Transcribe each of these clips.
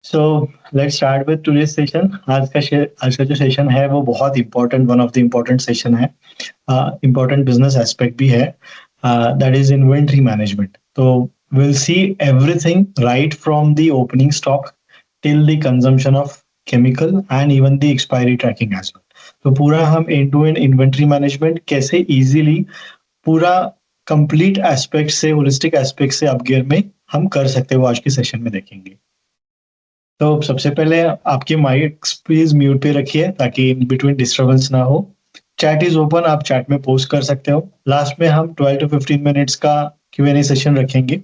So let's start with today's session. आज का जो सेशन है वो बहुत important, one of the important session है। इम्पोर्टेंट बिजनेस एस्पेक्ट भी है, दैट इज इन्वेंट्री मैनेजमेंट। तो will see everything right from the opening stock till the consumption of chemical and even the expiry tracking as well. तो पूरा हम end to end inventory management कैसे easily पूरा complete aspect से, holistic aspect से upgrade में हम कर सकते हैं, वो आज के सेशन में देखेंगे। तो सबसे पहले आपके माइक्स प्लीज म्यूट पे रखिए ताकि इन बिटवीन डिस्टरबेंस ना हो। चैट इज ओपन, आप चैट में पोस्ट कर सकते हो। लास्ट में हम 12 टू 15 मिनट्स का Q&A सेशन रखेंगे।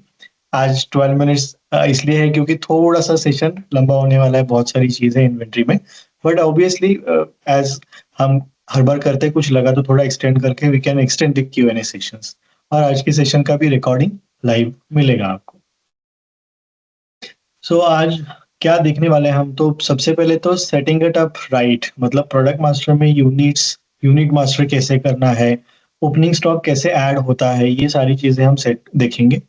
आज 12 मिनट्स इसलिए है क्योंकि थोड़ा सा सेशन लंबा होने वाला है, बहुत सारी चीजें इन्वेंट्री में। बट ऑब्वियसली एज हम हर बार करते हैं, कुछ लगा तो थोड़ा एक्सटेंड करके we can extend the Q&A sessions. और आज के सेशन का भी रिकॉर्डिंग लाइव मिलेगा आपको। सो आज क्या देखने वाले हैं हम, तो सबसे पहले तो सेटिंग इट अप राइट, मतलब प्रोडक्ट मास्टर में यूनिट मास्टर कैसे करना है, ओपनिंग स्टॉक कैसे ऐड होता है, ये सारी चीजें हम सेट देखेंगे।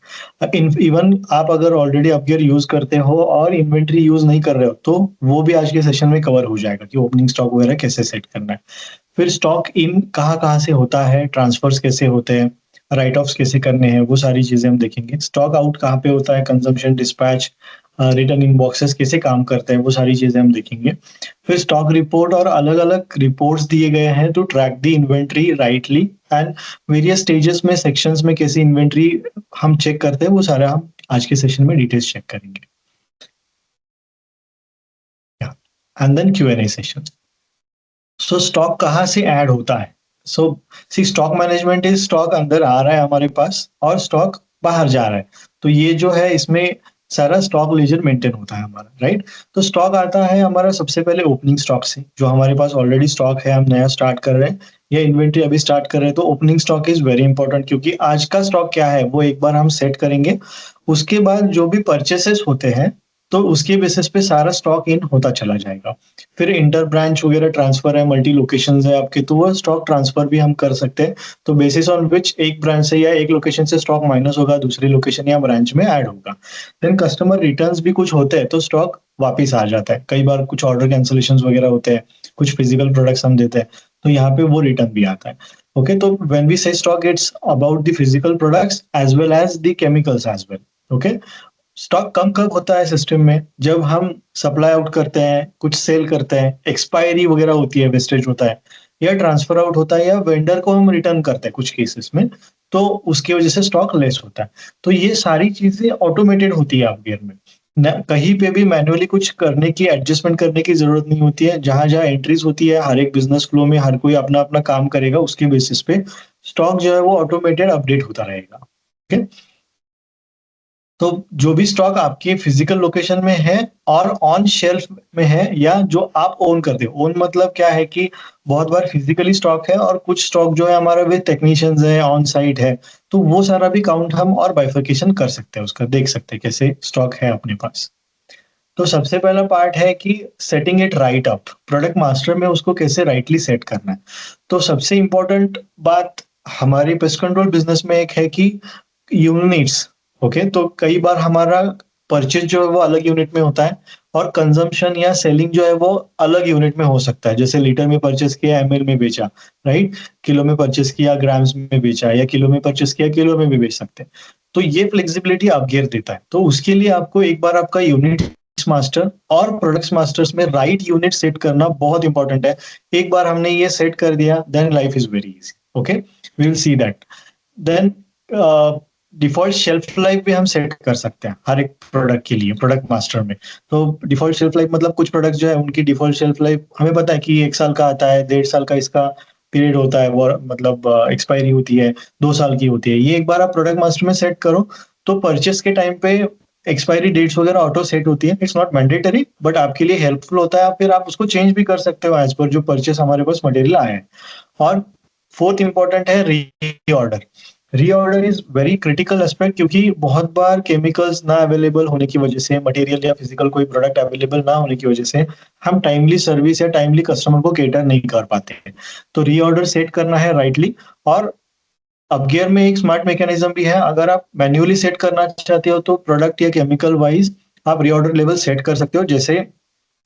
इवन आप अगर ऑलरेडी अपग्रेड यूज करते हो और इन्वेंट्री यूज नहीं कर रहे हो तो वो भी आज के सेशन में कवर हो जाएगा कि ओपनिंग स्टॉक वगैरह कैसे सेट करना है। फिर स्टॉक इन कहाँ कहाँ से होता है, ट्रांसफर्स कैसे होते हैं, राइट ऑफ्स कैसे करने हैं, वो सारी चीजें हम देखेंगे। स्टॉक आउट कहाँ पे होता है, कंजम्पशन, डिस्पैच, रिटर्न इन बॉक्सेस कैसे काम करते हैं, वो सारी चीजें हम देखेंगे। फिर स्टॉक रिपोर्ट और अलग अलग रिपोर्ट्स दिए गए हैं to track the inventory rightly and various stages में, सेक्शंस में कैसे इन्वेंट्री हम चेक करते हैं, वो सारा हम आज के सेशन में डिटेल्स चेक करेंगे। And then Q&A session. So stock कहाँ से ऐड होता है? So see stock management is, stock अंदर आ रहा है हमारे पास और स्टॉक बाहर जा रहा है। तो ये जो है इसमें सारा स्टॉक लेजर मेंटेन होता है हमारा, राइट। तो स्टॉक आता है हमारा सबसे पहले ओपनिंग स्टॉक से, जो हमारे पास ऑलरेडी स्टॉक है, हम नया स्टार्ट कर रहे हैं या इन्वेंट्री अभी स्टार्ट कर रहे हैं। तो opening stock is very important क्योंकि आज का स्टॉक क्या है वो एक बार हम सेट करेंगे। उसके बाद जो भी परचेसेस होते हैं तो उसके बेसिस पे सारा स्टॉक इन होता चला जाएगा। फिर इंटर ब्रांच वगैरह ट्रांसफर है, मल्टी लोकेशन है आपके, तो वो स्टॉक ट्रांसफर भी हम कर सकते हैं। तो बेसिस ऑन विच एक ब्रांच से या एक लोकेशन से स्टॉक माइनस होगा, दूसरी लोकेशन या ब्रांच में ऐड होगा। देन कस्टमर रिटर्न्स भी कुछ होते हैं तो स्टॉक वापिस आ जाता है। कई बार कुछ ऑर्डर कैंसिलेशन वगैरह होते हैं, कुछ फिजिकल प्रोडक्ट्स हम देते हैं तो यहाँ पे वो रिटर्न भी आता है। ओके, तो when we say stock, it's about the physical products as well as the chemicals as well. Okay, stock कम कब होता है सिस्टम में? जब हम सप्लाई आउट करते हैं, कुछ सेल करते हैं, एक्सपायरी वगैरह होती है, वेस्टेज होता है, या ट्रांसफर आउट होता है, या वेंडर को हम रिटर्न करते हैं कुछ केसेस में, तो उसकी वजह से स्टॉक लेस होता है। तो ये सारी चीजें ऑटोमेटेड होती है अपग्रेड में। कहीं पे भी मैन्युअली कुछ करने की, एडजस्टमेंट करने की जरूरत नहीं होती है। जहां जहां एंट्रीज होती है, हर एक बिजनेस फ्लो में हर कोई अपना अपना काम करेगा, उसके बेसिस पे स्टॉक जो है वो ऑटोमेटेड अपडेट होता रहेगा। ओके, तो जो भी स्टॉक आपके फिजिकल लोकेशन में है और ऑन शेल्फ में है, या जो आप ओन करते हो, ओन मतलब क्या है कि बहुत बार फिजिकली स्टॉक है और कुछ स्टॉक जो है हमारा विद टेक्नीशियंस है, ऑन साइट है, तो वो सारा भी काउंट हम और बाइफर्केशन कर सकते हैं, उसका देख सकते हैं कैसे स्टॉक है अपने पास। तो सबसे पहला पार्ट है कि setting it right up, product master में उसको कैसे राइटली सेट करना है। तो सबसे इंपॉर्टेंट बात हमारी पेस्ट कंट्रोल बिजनेस में एक है कि यूनिट्स। ओके, तो कई बार हमारा परचेज जो है वो अलग यूनिट में होता है और कंजम्पशन या सेलिंग जो है वो अलग यूनिट में हो सकता है। जैसे लीटर में परचेस किया, ML में बेचा, राइट, किलो में परचेस किया, ग्राम्स में बेचा, या किलो में परचेस किया, किलो में भी बेच सकते हैं। तो ये फ्लेक्सिबिलिटी अपग्रेड देता है। तो उसके लिए आपको एक बार आपका यूनिट मास्टर और प्रोडक्ट्स मास्टर्स में राइट यूनिट सेट करना बहुत इंपॉर्टेंट है। एक बार हमने ये सेट कर दिया, then life is very easy. Okay, we will see that. Then default shelf life भी हम सेट कर सकते हैं हर एक प्रोडक्ट के लिए प्रोडक्ट मास्टर में। तो डिफॉल्ट शेल्फ लाइफ मतलब कुछ प्रोडक्ट जो है उनकी डिफॉल्ट शेल्फ लाइफ हमें पता है कि 1 साल का आता है, 1.5 साल का इसका पीरियड होता है, वो मतलब एक्सपायरी होती है, 2 साल की होती है। ये एक बार आप प्रोडक्ट मास्टर में सेट करो तो परचेस के टाइम पे एक्सपायरी डेट्स वगैरह ऑटो सेट होती है। इट्स नॉट मैंडेटरी बट आपके लिए हेल्पफुल होता है, फिर आप उसको चेंज भी कर सकते हो एज पर जो परचेस हमारे पास मटेरियल आया है। और फोर्थ इंपॉर्टेंट है reorder. Reorder is very critical aspect क्योंकि बहुत बार केमिकल्स ना अवेलेबल होने की वजह से, मटेरियल या फिजिकल कोई प्रोडक्ट अवेलेबल ना होने की वजह से हम टाइमली सर्विस या टाइमली कस्टमर को केटर नहीं कर पाते हैं। तो रीऑर्डर सेट करना है राइटली। और अपगियर में एक स्मार्ट मैकेनिज्म भी है। अगर आप मैन्युअली सेट करना चाहते हो तो प्रोडक्ट या केमिकल वाइज आप रीऑर्डर लेवल सेट कर सकते हो। जैसे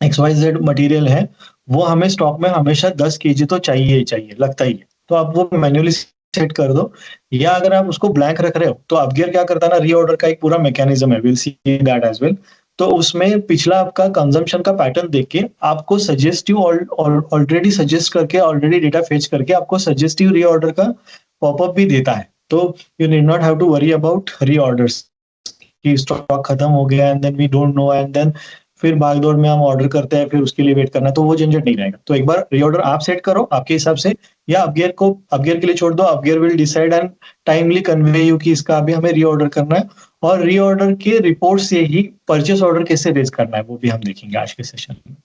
XYZ मटेरियल है, वो हमें स्टॉक में हमेशा 10 केजी तो चाहिए ही चाहिए, लगता ही है। तो आप वो मैन्युअली सेट कर दो, या अगर आप उसको ब्लैंक रख रहे हो, तो अपग्रेड क्या करता है ना, रीऑर्डर का एक पूरा मैकेनिज्म है, will see that as well. तो उसमें पिछला आपका कंजम्पशन का पैटर्न देख के आपको सजेस्टिव ऑलरेडी सजेस्ट करके, ऑलरेडी डेटा फेच करके आपको सजेस्टिव रीऑर्डर का पॉपअप भी देता है। तो you need not have to worry about reorders कि स्टॉक खत्म हो गया and then we don't know, and then फिर भाग-दौड़ में हम ऑर्डर करते हैं, फिर उसके लिए वेट करना है, तो वो झंझट नहीं रहेगा। तो एक बार रीऑर्डर आप सेट करो आपके हिसाब से, या अपग्रेड के लिए छोड़ दो, upgrade will decide and timely convey you कि इसका अभी हमें रीऑर्डर करना है। और रीऑर्डर के रिपोर्ट से ही परचेस ऑर्डर कैसे रेज़ करना है, वो भी हम देखेंगे आज के सेशन में।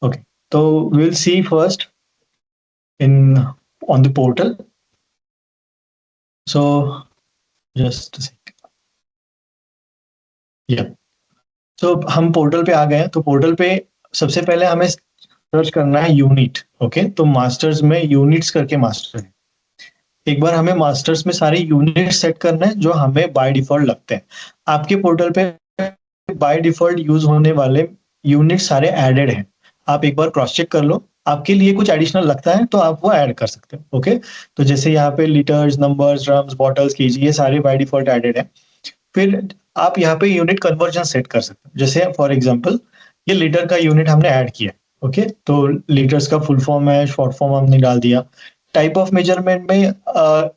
ओके, तो we will see first in on the portal. So just a second. या तो हम पोर्टल पे आ गए हैं। तो पोर्टल पे सबसे पहले हमें सर्च करना है यूनिट। ओके, तो मास्टर्स में यूनिट्स करके मास्टर है। एक बार हमें मास्टर्स में सारे यूनिट सेट करना है जो हमें बाय डिफॉल्ट लगते हैं। आपके पोर्टल पे बाय डिफॉल्ट यूज होने वाले यूनिट सारे एडेड हैं। आप एक बार क्रॉस चेक कर लो, आपके लिए कुछ एडिशनल लगता है तो आप वो ऐड कर सकते हो। ओके, तो जैसे यहाँ पे litres, numbers, drums, bottles, KG, ये सारे बाय डिफॉल्ट एडेड है। फिर आप यहाँ पे यूनिट कन्वर्जन सेट कर सकते हो। जैसे फॉर एग्जांपल ये लीटर का यूनिट हमने ऐड किया। ओके, तो लीटर्स का फुल फॉर्म है, शॉर्ट फॉर्म हमने डाल दिया। टाइप ऑफ मेजरमेंट में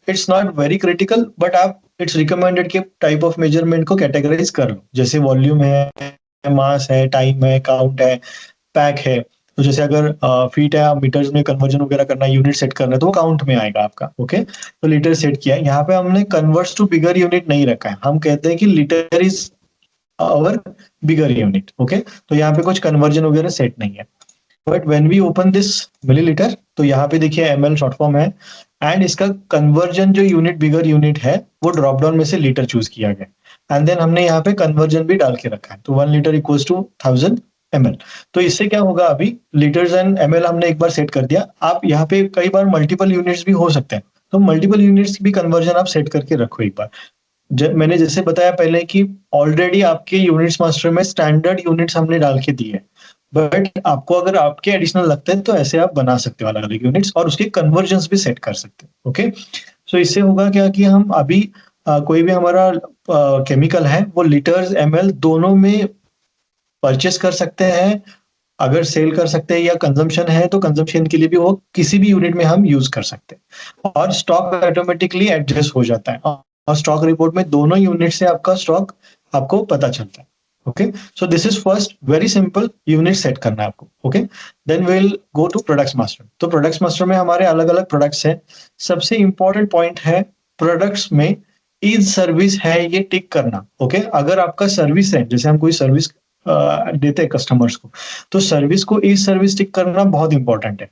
it's not very critical, but आप इट्स रिकमेंडेड कि टाइप ऑफ मेजरमेंट को कैटेगराइज कर लो। जैसे वॉल्यूम है, मास है, टाइम है, काउंट है, पैक है। तो जैसे अगर फीट है, आप मीटर्स में कन्वर्जन वगैरह करना है, यूनिट सेट करना है, तो वो काउंट में आएगा आपका। ओके, तो लीटर सेट किया है। यहाँ पे हमने कन्वर्ट्स टू बिगर यूनिट नहीं रखा है, हम कहते हैं कि litre is our bigger unit. Okay, तो यहाँ पे कुछ कन्वर्जन वगैरह सेट नहीं है। But when we open this millilitre, तो यहाँ पे देखिए एमएल शॉर्ट फॉर्म है, एंड इसका कन्वर्जन जो यूनिट बिगर यूनिट है वो ड्रॉप डाउन में से लीटर चूज किया गया, एंड देन हमने यहाँ पे कन्वर्जन भी डाल के रखा है। तो 1 लीटर इक्वल्स टू 1000 ml। तो इससे क्या होगा, अभी लीटर्स एंड एमएल हमने एक बार सेट कर दिया। आप यहाँ पे कई बार मल्टीपल यूनिट्स भी हो सकते हैं, तो मल्टीपल यूनिट्स भी कन्वर्जन आप सेट करके रखो एक बार। मैंने जैसे बताया पहले कि ऑलरेडी आपके यूनिट्स मास्टर में स्टैंडर्ड यूनिट्स हमने डाल के दिए हैं, बट आपको अगर आपके एडिशनल लगते हैं तो ऐसे आप बना सकते हो अलग अलग यूनिट्स, और उसके कन्वर्जन्स भी सेट कर सकते हो। ओके, सो इससे होगा क्या कि हम अभी कोई भी हमारा केमिकल है वो लीटर्स एमएल दोनों में परचेस कर सकते हैं। अगर सेल कर सकते हैं या कंजम्पशन है तो कंजम्पशन के लिए भी वो किसी भी यूनिट में हम यूज कर सकते हैं, और स्टॉक ऑटोमेटिकली एडजस्ट हो जाता है, और स्टॉक रिपोर्ट में दोनों यूनिट से आपका स्टॉक आपको पता चलता है। Okay, so this is first very simple, unit set करना है आपको। Okay, then will go to products master. तो प्रोडक्ट्स मास्टर में हमारे अलग अलग प्रोडक्ट्स हैं। सबसे इंपॉर्टेंट पॉइंट है प्रोडक्ट्स में इज सर्विस है ये टिक करना। ओके, अगर आपका सर्विस है, जैसे हम कोई सर्विस देते हैं कस्टमर्स को, तो सर्विस को इज सर्विस टिक करना बहुत इंपॉर्टेंट है।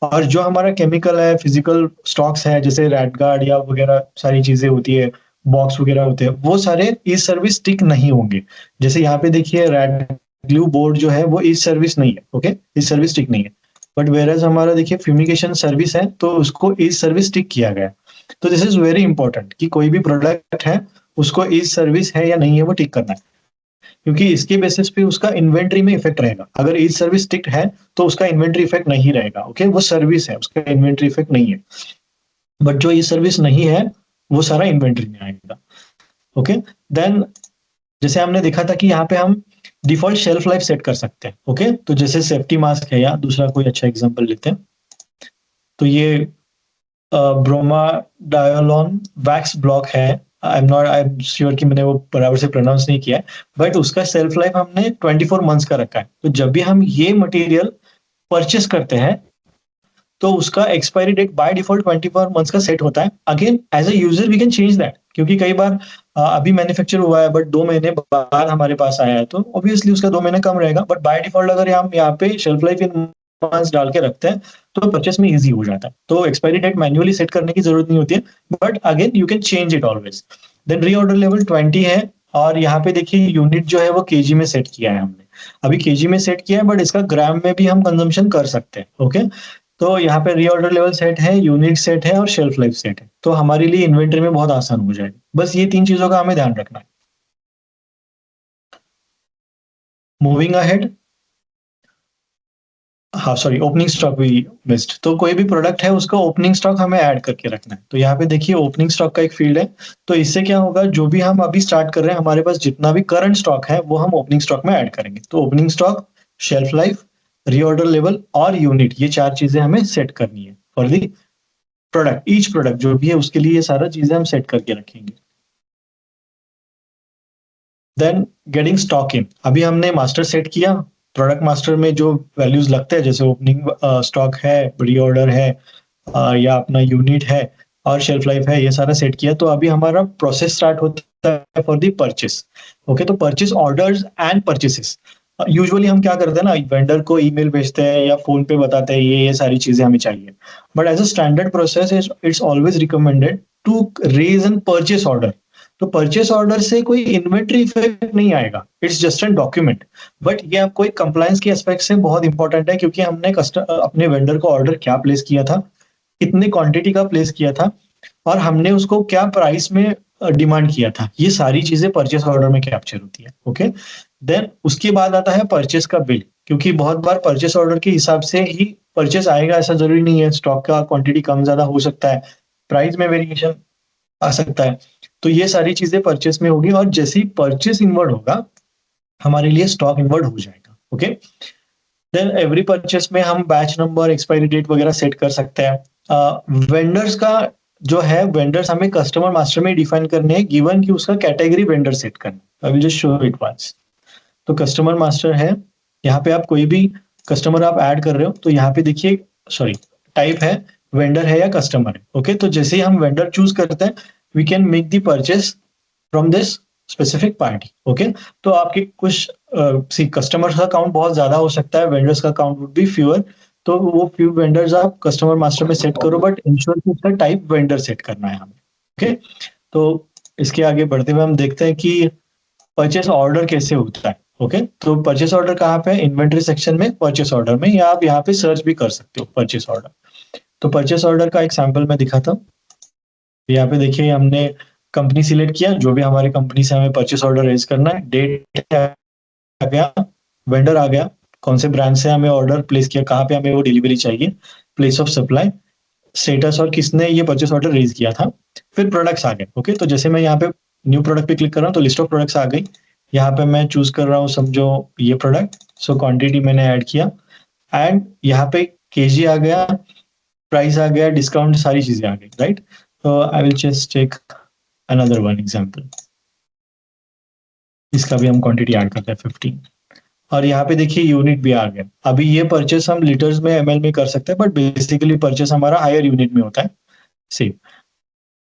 और जो हमारा केमिकल है, फिजिकल स्टॉक्स है, जैसे रैट गार्ड या वगैरह सारी चीजें होती है, बॉक्स वगैरह होते हैं, वो सारे इज सर्विस टिक नहीं होंगे। जैसे यहाँ पे देखिए रैट ग्लू बोर्ड जो है वो इज सर्विस नहीं है। ओके, इज सर्विस टिक नहीं है। बट वेरएज हमारा देखिए फ्यूमिगेशन सर्विस है, तो उसको इज सर्विस टिक किया गया। तो दिस इज वेरी इंपॉर्टेंट कि कोई भी प्रोडक्ट है उसको इज सर्विस है या नहीं है वो टिक करना है, क्योंकि इसके बेसिस पे उसका इन्वेंट्री में इफेक्ट रहेगा। अगर ई सर्विस टिक्ड है तो उसका इन्वेंट्री इफेक्ट नहीं रहेगा। ओके, वो सर्विस है, उसका इन्वेंट्री इफेक्ट नहीं है। बट जो ई सर्विस नहीं है वो सारा इन्वेंट्री में आएगा। ओके, देन जैसे हमने देखा था कि यहाँ पे हम डिफॉल्ट शेल्फ लाइफ सेट कर सकते हैं। ओके, तो जैसे सेफ्टी मास्क है, या दूसरा कोई अच्छा एग्जांपल लेते हैं, तो ये ब्रोमा डायोलॉन वैक्स ब्लॉक है। आई एम श्योर कि मैंने वो बराबर से प्रोनाउंस नहीं किया है, बट उसका सेल्फ लाइफ हमने 24 मंथ्स का रखा है। तो जब भी हम ये मटेरियल परचेस करते हैं तो उसका expiry date by default 24 months का सेट होता है। Again as a user we can change that, क्योंकि कई बार अभी मैन्युफैक्चर हुआ है बट 2 महीने बाद हमारे पास आया है, तो ऑब्वियसली उसका 2 महीने कम रहेगा। बट बाय डिफॉल्ट अगर हम यहाँ पे शेल्फ लाइफ इन मंथ्स डाल के रखते हैं तो परचेस में इजी हो जाता है। तो एक्सपायरी डेट मैन्युअली सेट करने की जरूरत नहीं होती है, but again you can change it always. Then reorder level 20 है, और यहाँ पे देखिए यूनिट जो है वो केजी में सेट किया है हमने। अभी केजी में सेट किया है, बट इसका ग्राम में भी हम कंजम्पशन कर सकते हैं। ओके, तो यहाँ पे रीऑर्डर लेवल सेट है, यूनिट सेट है, और शेल्फ लाइफ सेट है। तो हमारे लिए इन्वेंटरी में बहुत आसान हो जाएगा। बस ये 3 चीजों का हमें ध्यान रखना है। मूविंग अहेड, हाँ सॉरी, ओपनिंग स्टॉक भी मिस्ड। तो कोई भी प्रोडक्ट है उसका ओपनिंग स्टॉक हमें ऐड करके रखना है। तो यहाँ पे देखिए ओपनिंग स्टॉक का एक फील्ड है। तो इससे क्या होगा, जो भी हम अभी स्टार्ट कर रहे हैं हमारे पास जितना भी करंट स्टॉक है वो हम ओपनिंग स्टॉक में ऐड करेंगे। तो opening stock, shelf life, reorder level और यूनिट, ये 4 चीजें हमें सेट करनी है for the product. Each product जो भी है उसके लिए ये सारा चीजें हम सेट करके रखेंगे। देन गेटिंग स्टॉक इन, अभी हमने मास्टर सेट किया। प्रोडक्ट मास्टर में जो वैल्यूज लगते हैं जैसे ओपनिंग स्टॉक है, प्री ऑर्डर है, या अपना यूनिट है और शेल्फ लाइफ है, ये सारा सेट किया। तो अभी हमारा प्रोसेस स्टार्ट होता है फॉर दी परचेस। ओके, तो purchase orders and purchases, usually हम क्या करते हैं ना, वेंडर को ईमेल भेजते हैं या फोन पे बताते हैं ये सारी चीजें हमें चाहिए। But as a standard process it's always recommended to raise an purchase order. तो परचेस ऑर्डर से कोई इन्वेंट्री इफेक्ट नहीं आएगा, it's just an document. But ये आपको एक कंप्लायंस के एस्पेक्ट से बहुत इंपॉर्टेंट है, क्योंकि हमने अपने वेंडर को ऑर्डर क्या प्लेस किया था, कितने क्वांटिटी का प्लेस किया था, और हमने उसको क्या प्राइस में डिमांड किया था, ये सारी चीजें परचेस ऑर्डर में कैप्चर होती है। ओके, देन उसके बाद आता है परचेस का बिल, क्योंकि बहुत बार परचेस ऑर्डर के हिसाब से ही परचेस आएगा ऐसा जरूरी नहीं है। स्टॉक का क्वांटिटी कम ज्यादा हो सकता है, प्राइस में वेरिएशन आ सकता है। तो ये सारी चीजें परचेस में होगी, और जैसे ही परचेस इनवर्ड होगा हमारे लिए स्टॉक इनवर्ड हो जाएगा। ओके, देन एवरी परचेस में हम बैच नंबर, एक्सपायरी डेट वगैरह सेट कर सकते हैं। वेंडर्स का जो है, वेंडर्स हमें कस्टमर मास्टर में डिफाइन करने हैं, गिवन कि उसका कैटेगरी वेंडर सेट करना। I will just show it once. तो कस्टमर मास्टर है, यहाँ पे आप कोई भी कस्टमर आप ऐड कर रहे हो तो यहाँ पे देखिए, सॉरी, टाइप है वेंडर है या कस्टमर है। ओके, तो जैसे ही हम वेंडर चूज करते हैं we can make the purchase from this specific party. Okay, तो आपके कुछ सी कस्टमर्स का काउंट बहुत ज्यादा हो सकता है, वेंडर्स का काउंट वुड बी फ्यूअर। तो वो फ्यू वेंडर्स आप कस्टमर मास्टर में सेट करो, बट इंश्योर कि उसका टाइप वेंडर सेट करना है हमें। ओके, तो इसके आगे बढ़ते हुए हम देखते हैं कि परचेस ऑर्डर कैसे होता है। ओके, तो परचेस ऑर्डर कहाँ पे है, इन्वेंट्री सेक्शन में परचेस ऑर्डर में, या आप यहाँ पे सर्च भी कर सकते हो परचेस ऑर्डर। तो परचेस ऑर्डर का एक सैंपल मैं दिखाता हूँ। यहाँ पे देखिए हमने कंपनी सिलेक्ट किया, जो भी हमारी कंपनी से हमें परचेस ऑर्डर रेज करना है, डेट आ गया, वेंडर आ गया, कौन से ब्रांड से हमें ऑर्डर प्लेस किया, कहाँ पे हमें वो डिलीवरी चाहिए, प्लेस ऑफ सप्लाई, स्टेटस और किसने ये परचेस ऑर्डर रेज किया था, फिर प्रोडक्ट्स आ गए। ओके, तो जैसे मैं यहाँ पे न्यू प्रोडक्ट पे क्लिक कर रहा हूँ तो लिस्ट ऑफ प्रोडक्ट्स आ गई। यहाँ पे मैं चूज कर रहा हूँ समझो ये प्रोडक्ट, सो क्वांटिटी मैंने ऐड किया, एंड यहाँ पे केजी आ गया, प्राइस आ गया, डिस्काउंट, सारी चीजें आ गई, राइट। तो I will just take another one example, इसका भी हम क्वांटिटी ऐड करते हैं 15। और यहाँ पे देखिए यूनिट भी आ गया। अभी ये परचेस हम लीटर्स में, एमएल में कर सकते हैं, बट बेसिकली परचेस हमारा हायर यूनिट में होता है। सेव,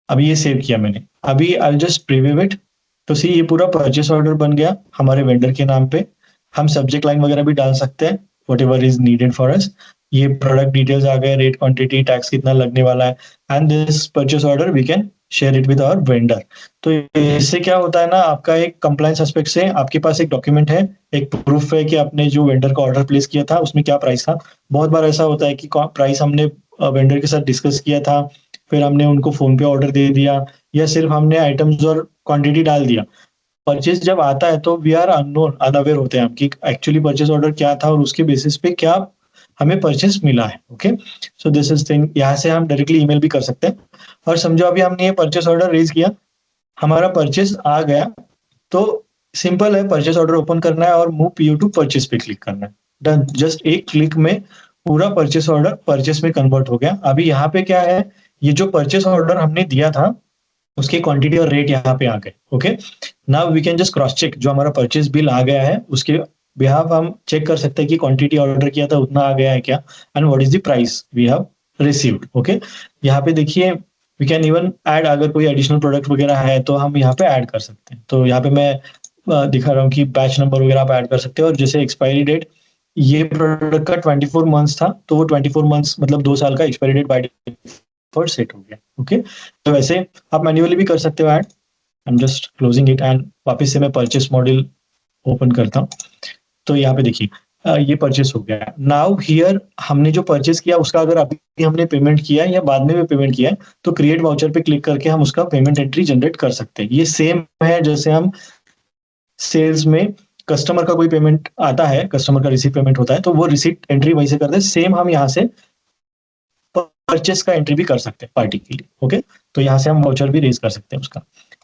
अभी ये सेव किया मैंने, अभी आई जस्ट प्रीव्यू इट। तो सी ये पूरा परचेस ऑर्डर बन गया हमारे वेंडर के नाम पे। हम सब्जेक्ट लाइन वगैरह भी डाल सकते हैं, what ever is needed for us. ये प्रोडक्ट डिटेल्स आ गए, रेट, क्वांटिटी, टैक्स कितना लगने वाला है, and this purchase order we can share it with our vendor. तो इससे क्या होता है ना, आपका एक कंप्लायंस एस्पेक्ट से आपके पास एक डॉक्यूमेंट है, एक प्रूफ है कि आपने जो वेंडर का ऑर्डर प्लेस किया था उसमें क्या प्राइस था। बहुत बार ऐसा होता है कि प्राइस हमने वेंडर के साथ डिस्कस किया था, फिर हमने उनको फोन पे ऑर्डर दे दिया, या सिर्फ हमने आइटम्स और क्वांटिटी डाल दिया। परचेज जब आता है तो वी आर अननोन, अनअवेयर होते हैं हम कि एक्चुअली परचेज ऑर्डर क्या था और उसके बेसिस पे क्या हमें परचेस मिला है। Okay, so this is thing, यहाँ से हम डायरेक्टली ईमेल भी कर सकते हैं। और समझो अभी हमने ये परचेस ऑर्डर रेज किया, हमारा परचेस आ गया, तो सिंपल है, परचेस ऑर्डर ओपन करना है और मूव पीओ टू परचेस पे क्लिक करना है। डन, जस्ट एक क्लिक में पूरा परचेस ऑर्डर परचेस में कन्वर्ट हो गया। अभी यहाँ पे क्या है, ये जो परचेस ऑर्डर हमने दिया था उसकी क्वांटिटी और रेट यहाँ पे आ गए। Okay, now we can just cross check, जो हमारा परचेस बिल आ गया है उसके बिहाफ हम चेक कर सकते हैं कि क्वांटिटी ऑर्डर किया था उतना आ गया है क्या, and what is the price we have received. Okay, यहाँ पे देखिए वी कैन इवन ऐड, अगर कोई एडिशनल प्रोडक्ट वगैरह है तो हम यहाँ पे ऐड कर सकते हैं। तो यहाँ पे मैं दिखा रहा हूँ कि बैच नंबर वगैरह आप ऐड कर सकते हैं, और जैसे एक्सपायरी डेट, ये प्रोडक्ट का 24 मंथ्स था तो वो 24 मंथ्स मतलब 2 साल का expiry date by default set हो गया। ओके, तो वैसे आप मैन्युअली भी कर सकते हो add. I am just closing it and वापस से मैं परचेस मॉड्यूल ओपन करता हूँ। तो यहाँ पे देखिए ये परचेस हो गया। नाउ हियर हमने जो परचेस किया उसका अगर अभी हमने पेमेंट किया है या बाद में भी पेमेंट किया है तो क्रिएट वाउचर पे क्लिक करके हम उसका पेमेंट एंट्री जनरेट कर सकते हैं। ये सेम है जैसे हम सेल्स में कस्टमर का कोई पेमेंट आता है, कस्टमर का रिसीट पेमेंट होता है, तो वो रिसीट एंट्री वहीं से करते हैं। सेम हम यहाँ से परचेस का एंट्री भी कर सकते हैं पार्टी के लिए। ओके, तो यहाँ से हम वाउचर भी रेज कर सकते हैं उसका।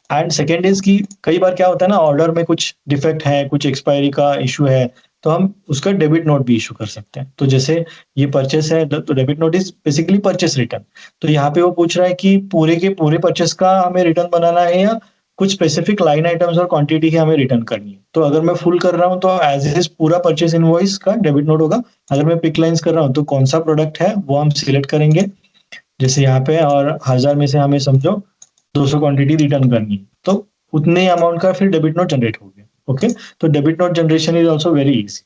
एंड सेकेंड इज कि कई बार क्या होता है ना, ऑर्डर में कुछ डिफेक्ट है, कुछ एक्सपायरी का इशू है, तो हम उसका डेबिट नोट भी इशू कर सकते हैं। तो जैसे ये परचेस है, तो debit note is basically purchase return. तो यहाँ पे वो पूछ रहा है कि पूरे के पूरे परचेस का हमें रिटर्न बनाना है या कुछ स्पेसिफिक लाइन आइटम्स और क्वांटिटी की हमें रिटर्न करनी है। तो अगर मैं फुल कर रहा हूँ तो एज इज पूरा परचेस इनवॉइस का डेबिट नोट होगा। अगर मैं पिक लाइंस कर रहा हूँ तो कौन सा प्रोडक्ट है वो हम सिलेक्ट करेंगे जैसे यहाँ पे, और 1000 में से हमें समझो 200 क्वांटिटी रिटर्न करनी है, तो उतने अमाउंट का फिर डेबिट नोट जनरेट हो गया। ओके, तो debit note generation is also very easy.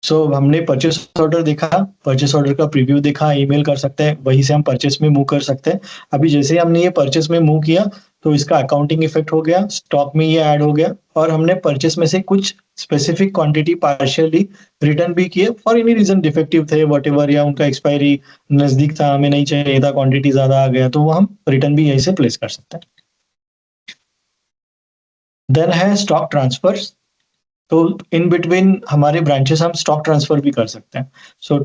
So हमने परचेस ऑर्डर देखा, परचेस ऑर्डर का प्रीव्यू देखा, ईमेल कर सकते हैं, वहीं से हम परचेस में मूव कर सकते हैं। अभी जैसे हमने ये परचेस में मूव किया तो इसका अकाउंटिंग इफेक्ट हो गया, स्टॉक में ये ऐड हो गया, और हमने परचेस में से कुछ स्पेसिफिक क्वांटिटी पार्शियली रिटर्न भी किए फॉर एनी रीजन, डिफेक्टिव थे वट एवर, या उनका एक्सपायरी नजदीक था, हमें नहीं चाहिए था, क्वांटिटी ज्यादा आ गया, तो वो हम रिटर्न भी यहीं से प्लेस कर सकते हैं। देन है स्टॉक ट्रांसफर। तो इन बिटवीन हमारे ब्रांचेस हम स्टॉक ट्रांसफर भी कर सकते हैं। सो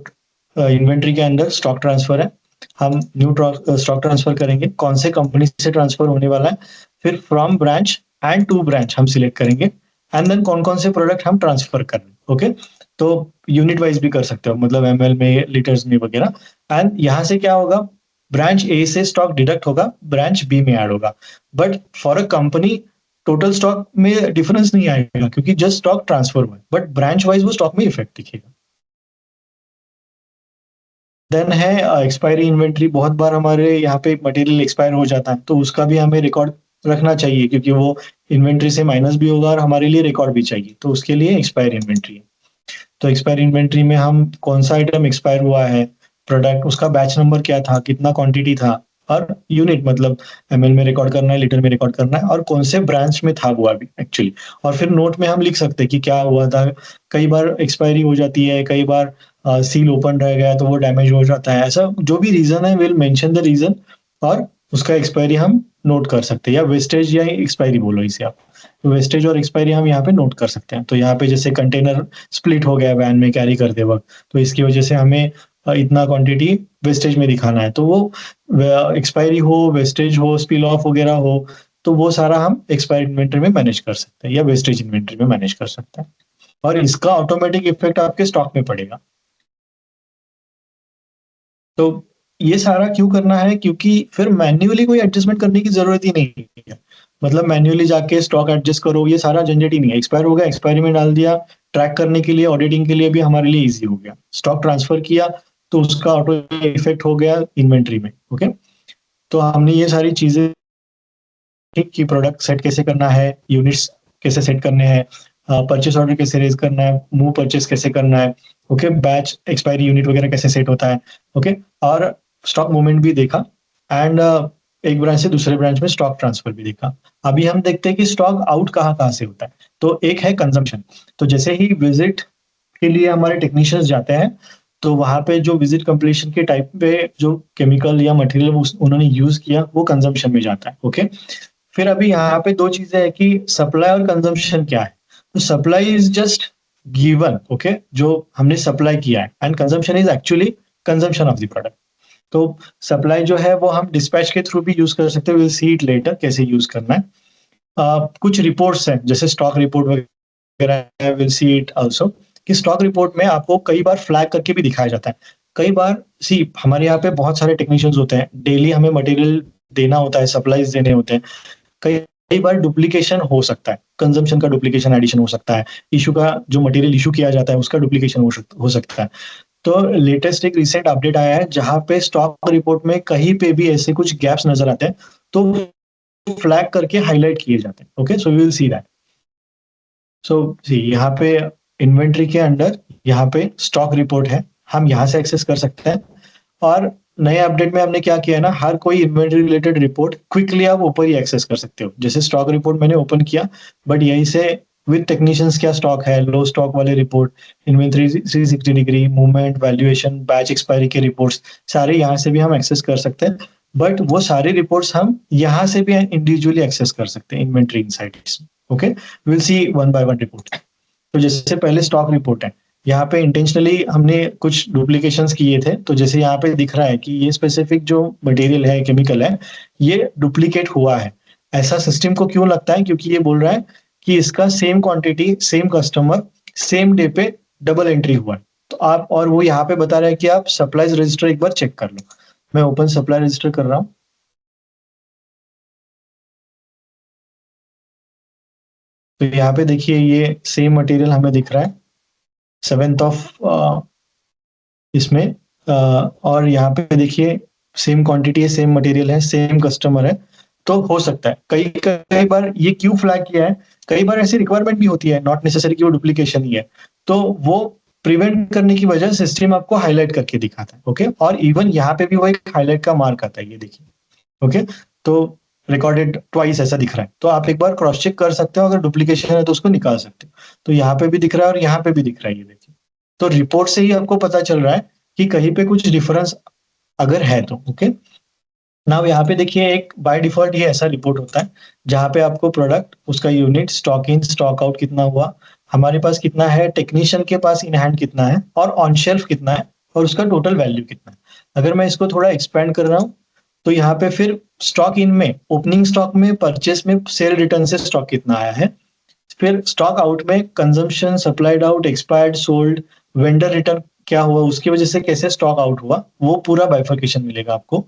इन्वेंट्री के अंदर स्टॉक ट्रांसफर है, हम न्यू स्टॉक ट्रांसफर करेंगे, कौन से कंपनी से ट्रांसफर होने वाला है, फिर from branch and to branch हम सिलेक्ट करेंगे, एंड देन कौन कौन से प्रोडक्ट हम ट्रांसफर कर रहे हैं। ओके, तो यूनिट वाइज भी कर सकते हो, मतलब एमएल में, लीटर्स में वगैरह। एंड यहाँ से क्या होगा, ब्रांच ए से स्टॉक डिडक्ट होगा, ब्रांच बी में ऐड होगा, but for a company total stock में डिफरेंस नहीं आएगा क्योंकि जस्ट स्टॉक ट्रांसफर हुआ है, बट ब्रांच वाइज वो स्टॉक में इफेक्ट दिखेगा। देन है एक्सपायरी इन्वेंट्री। बहुत बार हमारे यहाँ पे मटेरियल एक्सपायर हो जाता है, तो उसका भी हमें रिकॉर्ड रखना चाहिए क्योंकि वो इन्वेंट्री से माइनस भी होगा और हमारे लिए रिकॉर्ड भी चाहिए, तो उसके लिए एक्सपायर इन्वेंट्री है। तो एक्सपायर इन्वेंट्री में हम कौन सा आइटम एक्सपायर हुआ है, प्रोडक्ट, उसका बैच नंबर क्या था, कितना क्वांटिटी था, और यूनिट मतलब एमएल में रिकॉर्ड करना है, लीटर में रिकॉर्ड करना है, और कौन से ब्रांच में था वो अभी एक्चुअली। और फिर नोट में हम लिख सकते हैं कि क्या हुआ था। कई बार एक्सपायरी हो जाती है, कई बार सील ओपन रह गया तो वो डैमेज हो जाता है, ऐसा जो भी रीजन है विल मेंशन द रीजन, और उसका एक्सपायरी हम नोट कर सकते हैं, या वेस्टेज या एक्सपायरी बोलो इसे आप। तो वेस्टेज और एक्सपायरी हम यहाँ पे नोट कर सकते हैं। तो यहाँ पे जैसे कंटेनर स्प्लिट हो गया वैन में कैरी करते वक्त, तो इसकी वजह से हमें इतना क्वांटिटी वेस्टेज में दिखाना है, तो वो एक्सपायरी हो, वेस्टेज हो, स्पिल ऑफ वगैरह हो, तो वो सारा हम एक्सपायरी इन्वेंटरी में मैनेज कर सकते हैं या वेस्टेज इन्वेंटरी में मैनेज कर सकते हैं, और इसका ऑटोमेटिक इफेक्ट आपके स्टॉक में पड़ेगा। तो ये सारा क्यों करना है, क्योंकि फिर मैन्युअली कोई एडजस्टमेंट करने की जरूरत ही नहीं है। मतलब मैन्युअली जाके स्टॉक एडजस्ट करो, ये सारा झंझट ही नहीं है। एक्सपायर हो गया, एक्सपायरी में डाल दिया, ट्रैक करने के लिए, ऑडिटिंग के लिए भी हमारे लिए इजी हो गया। स्टॉक ट्रांसफर किया तो उसका ऑटो इफेक्ट हो गया इन्वेंट्री में। ओके, तो हमने ये सारी चीजें ठीक कि प्रोडक्ट सेट कैसे करना है, यूनिट्स कैसे सेट करने हैं, परचेस ऑर्डर कैसे रेज करना है, मूव परचेस कैसे करना है, ओके, बैच एक्सपायरी यूनिट वगैरह कैसे सेट होता है, ओके, और स्टॉक मूवमेंट भी देखा, एंड एक ब्रांच से दूसरे ब्रांच में स्टॉक ट्रांसफर भी देखा। अभी हम देखते हैं कि स्टॉक आउट कहाँ कहाँ से होता है। तो एक है कंजम्पशन। तो जैसे ही विजिट के लिए हमारे टेक्नीशियंस जाते हैं, तो वहां पे जो विजिट कंप्लीशन के टाइप पे जो केमिकल या मटेरियल उन्होंने यूज किया वो कंजम्पशन में जाता है। ओके, फिर अभी यहाँ पे दो चीजें हैं कि सप्लाई और कंजम्पशन क्या है। तो supply is just given, okay, जो हमने सप्लाई किया है, and consumption is actually consumption of the product. तो सप्लाई जो है वो हम डिस्पैच के थ्रू भी यूज कर सकते हैं, विल सी इट लेटर कैसे यूज करना है। कुछ रिपोर्ट्स हैं जैसे स्टॉक रिपोर्ट वगैरह है, विल सी इट आल्सो, कि स्टॉक रिपोर्ट में आपको कई बार फ्लैग करके भी दिखाया जाता है। कई बार सी हमारे यहाँ पे बहुत सारे टेक्नीशियंस होते हैं, डेली हमें मटेरियल देना होता है, सप्लाईज देने होते हैं। कई कई बार डुप्लीकेशन हो सकता है, कंजम्पशन का डुप्लीकेशन एडिशन हो सकता है, इशू का जो मटेरियल इशू किया जाता है उसका डुप्लीकेशन हो सकता है। तो लेटेस्ट एक रिसेंट अपडेट आया है जहां पे स्टॉक रिपोर्ट में कहीं पे भी ऐसे कुछ गैप्स नजर आते हैं, तो फ्लैग करके हाईलाइट किए जाते हैं। Okay, so we will see that. So see यहाँ पे इन्वेंट्री के अंडर यहाँ पे स्टॉक रिपोर्ट है, हम यहाँ से एक्सेस कर सकते हैं। और नए अपडेट में हमने क्या किया है ना, हर कोई इन्वेंट्री रिलेटेड रिपोर्ट क्विकली आप ऊपर ही एक्सेस कर सकते हो। जैसे स्टॉक रिपोर्ट मैंने ओपन किया, बट यहीं से विद टेक्नीशियंस क्या स्टॉक है, लो स्टॉक वाले report, inventory 360 degree, movement, valuation, batch expiry के रिपोर्ट्स, सारे यहाँ से भी हम एक्सेस कर सकते हैं। बट वो सारे रिपोर्ट्स हम यहाँ से भी इंडिविजुअली एक्सेस कर सकते हैं inventory insights. Okay, will see one by one report. तो जैसे पहले स्टॉक रिपोर्ट है, यहाँ पे इंटेंशनली हमने कुछ डुप्लीकेशंस किए थे, तो जैसे यहाँ पे दिख रहा है कि ये स्पेसिफिक जो मटेरियल है, केमिकल है, ये डुप्लीकेट हुआ है। ऐसा सिस्टम को क्यों लगता है? क्योंकि ये बोल रहा है कि इसका same quantity, same customer, same day पे डबल एंट्री हुआ है। तो आप, और वो यहाँ पे बता रहा है कि आप सप्लाईज रजिस्टर एक बार चेक कर लो। मैं ओपन सप्लाई रजिस्टर कर रहा हूँ। तो यहाँ पे देखिए ये सेम मटेरियल हमें दिख रहा है 7th ऑफ इसमें, और यहाँ पे देखिए सेम क्वांटिटी है, सेम मटेरियल है, सेम कस्टमर है। तो हो सकता है कई कई बार ये क्यों फ्लैग किया है, कई बार ऐसी रिक्वायरमेंट भी होती है, नॉट नेसेसरी कि वो डुप्लीकेशन ही है। तो वो प्रिवेंट करने की वजह सिस्टम आपको हाईलाइट करके दिखाता है। ओके, और इवन यहाँ पे भी वो एक हाईलाइट का मार्क आता है, ये देखिए। ओके, तो रिकॉर्डेड ट्वाइस ऐसा दिख रहा है। तो आप एक बार क्रॉस चेक कर सकते हो, अगर डुप्लीकेशन है तो उसको निकाल सकते हो। तो यहाँ पे भी दिख रहा है और यहाँ पे भी दिख रहा है, ये देखिए। तो रिपोर्ट से ही आपको पता चल रहा है कि कहीं पे कुछ डिफरेंस अगर है तो। ओके, नाउ यहाँ पे देखिए एक बाय डिफॉल्ट ये ऐसा रिपोर्ट होता है जहाँ पे आपको प्रोडक्ट, उसका unit, stock in, stock out कितना हुआ, हमारे पास कितना है, टेक्नीशियन के पास इन हैंड कितना है, और ऑन शेल्फ कितना है, और उसका टोटल वैल्यू कितना है। अगर मैं इसको थोड़ा एक्सपेंड कर रहा हूँ तो यहाँ पे फिर स्टॉक इन में, ओपनिंग स्टॉक में, परचेस में, सेल रिटर्न से स्टॉक कितना आया है, फिर स्टॉक आउट में consumption, supplied out, expired, sold, vendor return क्या हुआ, उसकी वजह से कैसे स्टॉक आउट हुआ, वो पूरा बाइफर्केशन मिलेगा आपको।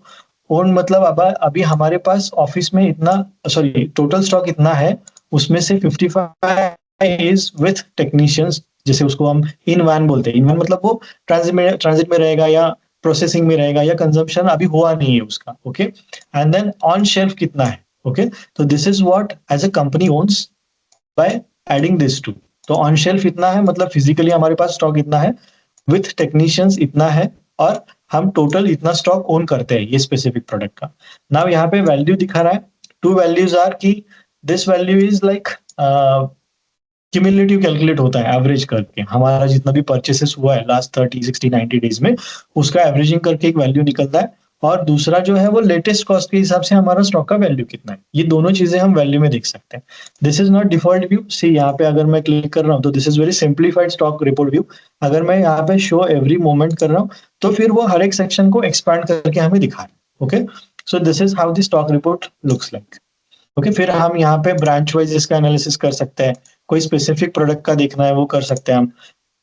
ओन मतलब अब अभी हमारे पास ऑफिस में इतना, सॉरी, टोटल स्टॉक इतना है, उसमें से 55 इज विथ टेक्नीशियंस, जैसे उसको हम इन वैन बोलते हैं। इन वैन मतलब वो ट्रांजिट में रहेगा या प्रोसेसिंग में रहेगा या कंजम्पशन अभी हुआ नहीं है उसका। Okay, and then on shelf कितना है। ओके, तो this is what as a company owns by adding this to. तो ऑन शेल्फ इतना है, मतलब फिजिकली हमारे पास स्टॉक इतना है, विथ टेक्नीशियंस इतना है, और हम टोटल इतना स्टॉक ओन करते हैं ये स्पेसिफिक प्रोडक्ट का। नाउ यहाँ पे वैल्यू दिखा रहा है, टू वैल्यूज आर की this value is like cumulative calculate होता है एवरेज करके, हमारा जितना भी परचेसेस हुआ है लास्ट 30, 60, 90 डेज में, उसका एवरेजिंग करके एक वैल्यू निकलता है। और दूसरा जो है वो लेटेस्ट कॉस्ट के हिसाब से हमारा स्टॉक का वैल्यू कितना है। ये दोनों चीजें हम वैल्यू में देख सकते हैं। This is not default view. See यहाँ पे अगर मैं क्लिक कर रहा हूँ तो this is very simplified stock report view. अगर मैं यहाँ पे शो एवरी मोमेंट कर रहा हूँ तो फिर वो हर एक सेक्शन को एक्सपैंड करके हमें दिखा रहा है। Okay, so this is how the stock report looks like. Okay, फिर हम यहाँ पे ब्रांच वाइज इसका एनालिसिस कर सकते हैं। कोई स्पेसिफिक प्रोडक्ट का देखना है वो कर सकते हैं हम।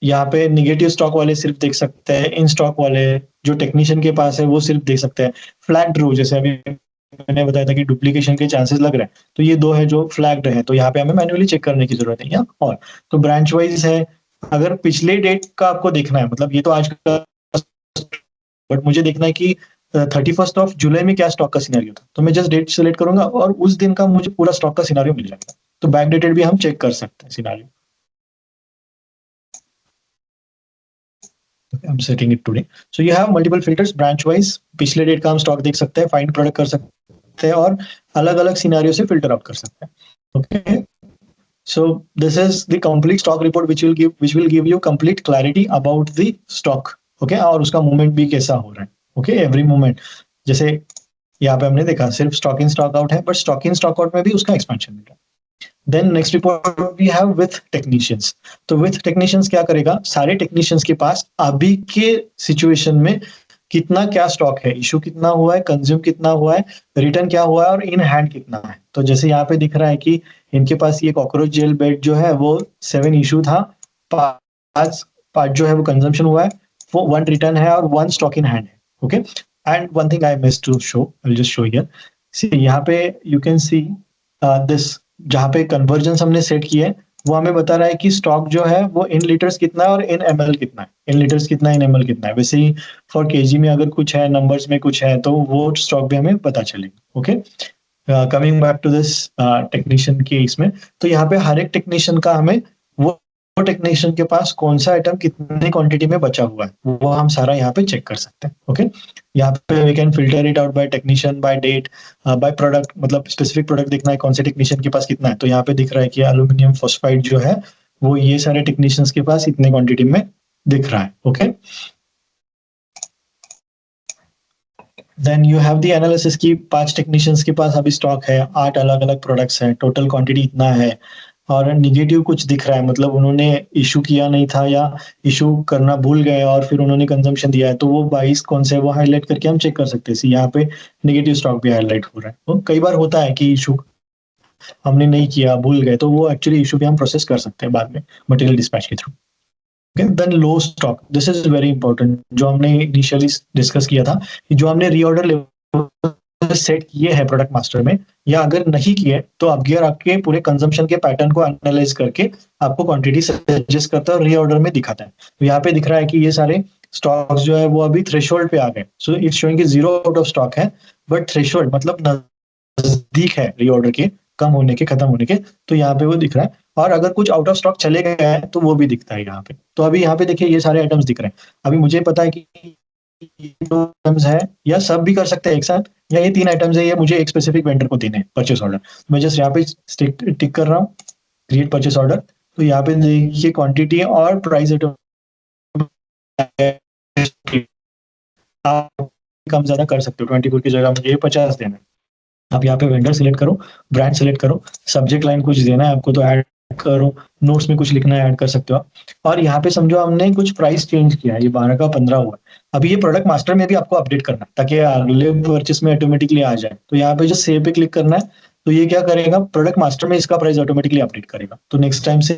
यहाँ पे निगेटिव स्टॉक वाले सिर्फ देख सकते हैं, इन स्टॉक वाले जो टेक्नीशियन के पास है वो सिर्फ देख सकते हैं। फ्लैग्ड रो, जैसे अभी मैंने बताया था कि डुप्लीकेशन के चांसेस लग रहे हैं, तो ये दो है जो फ्लैग्ड है, तो यहाँ पे हमें मैन्युअली चेक करने की जरूरत है। यहाँ और तो ब्रांच वाइज है। अगर पिछले डेट का आपको देखना है, मतलब ये तो आज का, बट मुझे देखना है कि 31 जुलाई में क्या स्टॉक का सिनेरियो था, तो मैं जस्ट डेट सेलेक्ट करूंगा और उस दिन का मुझे पूरा स्टॉक का सिनेरियो मिल जाएगा। तो बैक डेटेड भी हम चेक कर सकते हैं scenario. I'm setting it today. So you have multiple filters branch wise, पिछले डेट का हम स्टॉक देख सकते हैं, फाइंड प्रोडक्ट कर सकते हैं, और अलग अलग सिनेरियो से फिल्टर आउट कर सकते हैं। Okay, so this is the complete stock report which will give you complete clarity about the stock. Okay, और उसका मूवमेंट भी कैसा हो रहा है। ओके, एवरी मूवमेंट, जैसे यहाँ पे हमने देखा सिर्फ स्टॉक इन स्टॉक आउट है, but stock in stock out में भी उसका एक्सपेंशन मिल रहा है। Then next report we have with technicians. तो विथ टेक्नीशियंस क्या करेगा, सारे टेक्नीशियंस के पास अभी के सिचुएशन में कितना क्या स्टॉक है, इशू कितना हुआ है, कंज्यूम कितना हुआ है, रिटर्न क्या हुआ है, और इन हैंड कितना है। तो जैसे यहाँ पे दिख रहा है कि इनके पास ये कॉकरोच जेल बेड जो है वो 7 इशू था, पांच पांच जो है वो कंजम्पशन हुआ है, वो 1 रिटर्न है और 1 स्टॉक इन हैंड है। Okay, and one thing I miss to show, I will just show here. See यहाँ पे यू कैन सी दिस, जहाँ पे कन्वर्जन हमने सेट किए, वो हमें बता रहा है कि स्टॉक जो है वो इन लीटर्स कितना है और इन एमएल कितना है, इन लीटर्स कितना है, इन एमएल कितना है। वैसे ही फॉर केजी में अगर कुछ है, नंबर्स में कुछ है, तो वो स्टॉक भी हमें पता चलेगा। Okay, coming back to this technician के इसमें, तो यहाँ पे हर एक टेक्नीशियन का हमें वो टेक्नीशियन के पास कौन सा आइटम कितनी क्वांटिटी में बचा हुआ है वो हम सारा यहाँ पे चेक कर सकते हैं। ओके, यहाँ पे we can filter it out by technician, by date, by product, मतलब स्पेसिफिक प्रोडक्ट देखना है कौन से टेक्नीशियन के पास कितना है। तो यहाँ पे दिख रहा है कि एल्यूमिनियम फॉस्फाइड जो है वो ये सारे टेक्नीशियंस के पास इतने क्वांटिटी में दिख रहा है। Okay, then you have the analysis की 5 टेक्नीशियंस के पास अभी स्टॉक है, 8 अलग अलग प्रोडक्ट्स हैं, टोटल क्वांटिटी इतना है, और नेगेटिव कुछ दिख रहा है, मतलब उन्होंने इश्यू किया नहीं था या इश्यू करना भूल गए और फिर उन्होंने कंजम्पशन दिया है, तो वो 22 कौन से है वो हाइलाइट करके हम चेक कर सकते हैं। यहाँ पे नेगेटिव स्टॉक भी हाइलाइट हो रहा है। तो कई बार होता है कि इश्यू हमने नहीं किया, भूल गए, तो वो एक्चुअली इश्यू भी हम प्रोसेस कर सकते हैं बाद में मटेरियल डिस्पैच के through. Okay, then low stock, this is very important, जो हमने इनिशियली डिस्कस किया था कि जो हमने रीऑर्डर लेवल सेट किए हैं प्रोडक्ट मास्टर में, या अगर नहीं किए तो अपगियर आपके पूरे कंजम्पशन के पैटर्न को एनालाइज करके आपको क्वांटिटी सजेस्ट करता है और रीऑर्डर में दिखाता है। तो यहाँ पे दिख रहा है कि ये सारे स्टॉक्स जो है वो अभी थ्रेशोल्ड पे आ गए, सो इट्स शोइंग कि 0 आउट ऑफ स्टॉक है, बट थ्रेशोल्ड मतलब नजदीक है रीऑर्डर के कम होने के, खत्म होने के, तो यहाँ पे वो दिख रहा है। और अगर कुछ आउट ऑफ स्टॉक चले गए हैं तो वो भी दिखता है यहाँ पे। तो अभी यहाँ पे देखिए ये सारे आइटम्स दिख रहे हैं। अभी मुझे पता है कि ये 2 आइटम्स है, या सब भी कर सकते हैं एक साथ, या ये 3 आइटम्स है, ये मुझे एक स्पेसिफिक वेंडर को देने हैं परचेस ऑर्डर। मैं जस्ट यहाँ पे टिक कर रहा हूँ, क्रिएट परचेस ऑर्डर। तो यहाँ पे देखिए क्वांटिटी और प्राइस आइटम आप कम ज्यादा कर सकते हो। 24 की जगह मुझे 50 देना है। आप यहाँ पे वेंडर सिलेक्ट करो, ब्रांड सिलेक्ट करो, सब्जेक्ट लाइन कुछ देना है आपको तो ऐड करो, नोट्स में कुछ लिखना है ऐड कर सकते हो आप। और यहाँ पे समझो हमने कुछ प्राइस चेंज किया है, ये 12 का 15 हुआ है। अभी ये प्रोडक्ट मास्टर में भी आपको अपडेट करना है ताकि अगले परचेस में ऑटोमेटिकली आ जाए। तो यहाँ पे जो सेव पे क्लिक करना है, तो ये क्या करेगा, प्रोडक्ट मास्टर में इसका प्राइस ऑटोमेटिकली अपडेट करेगा। तो नेक्स्ट टाइम से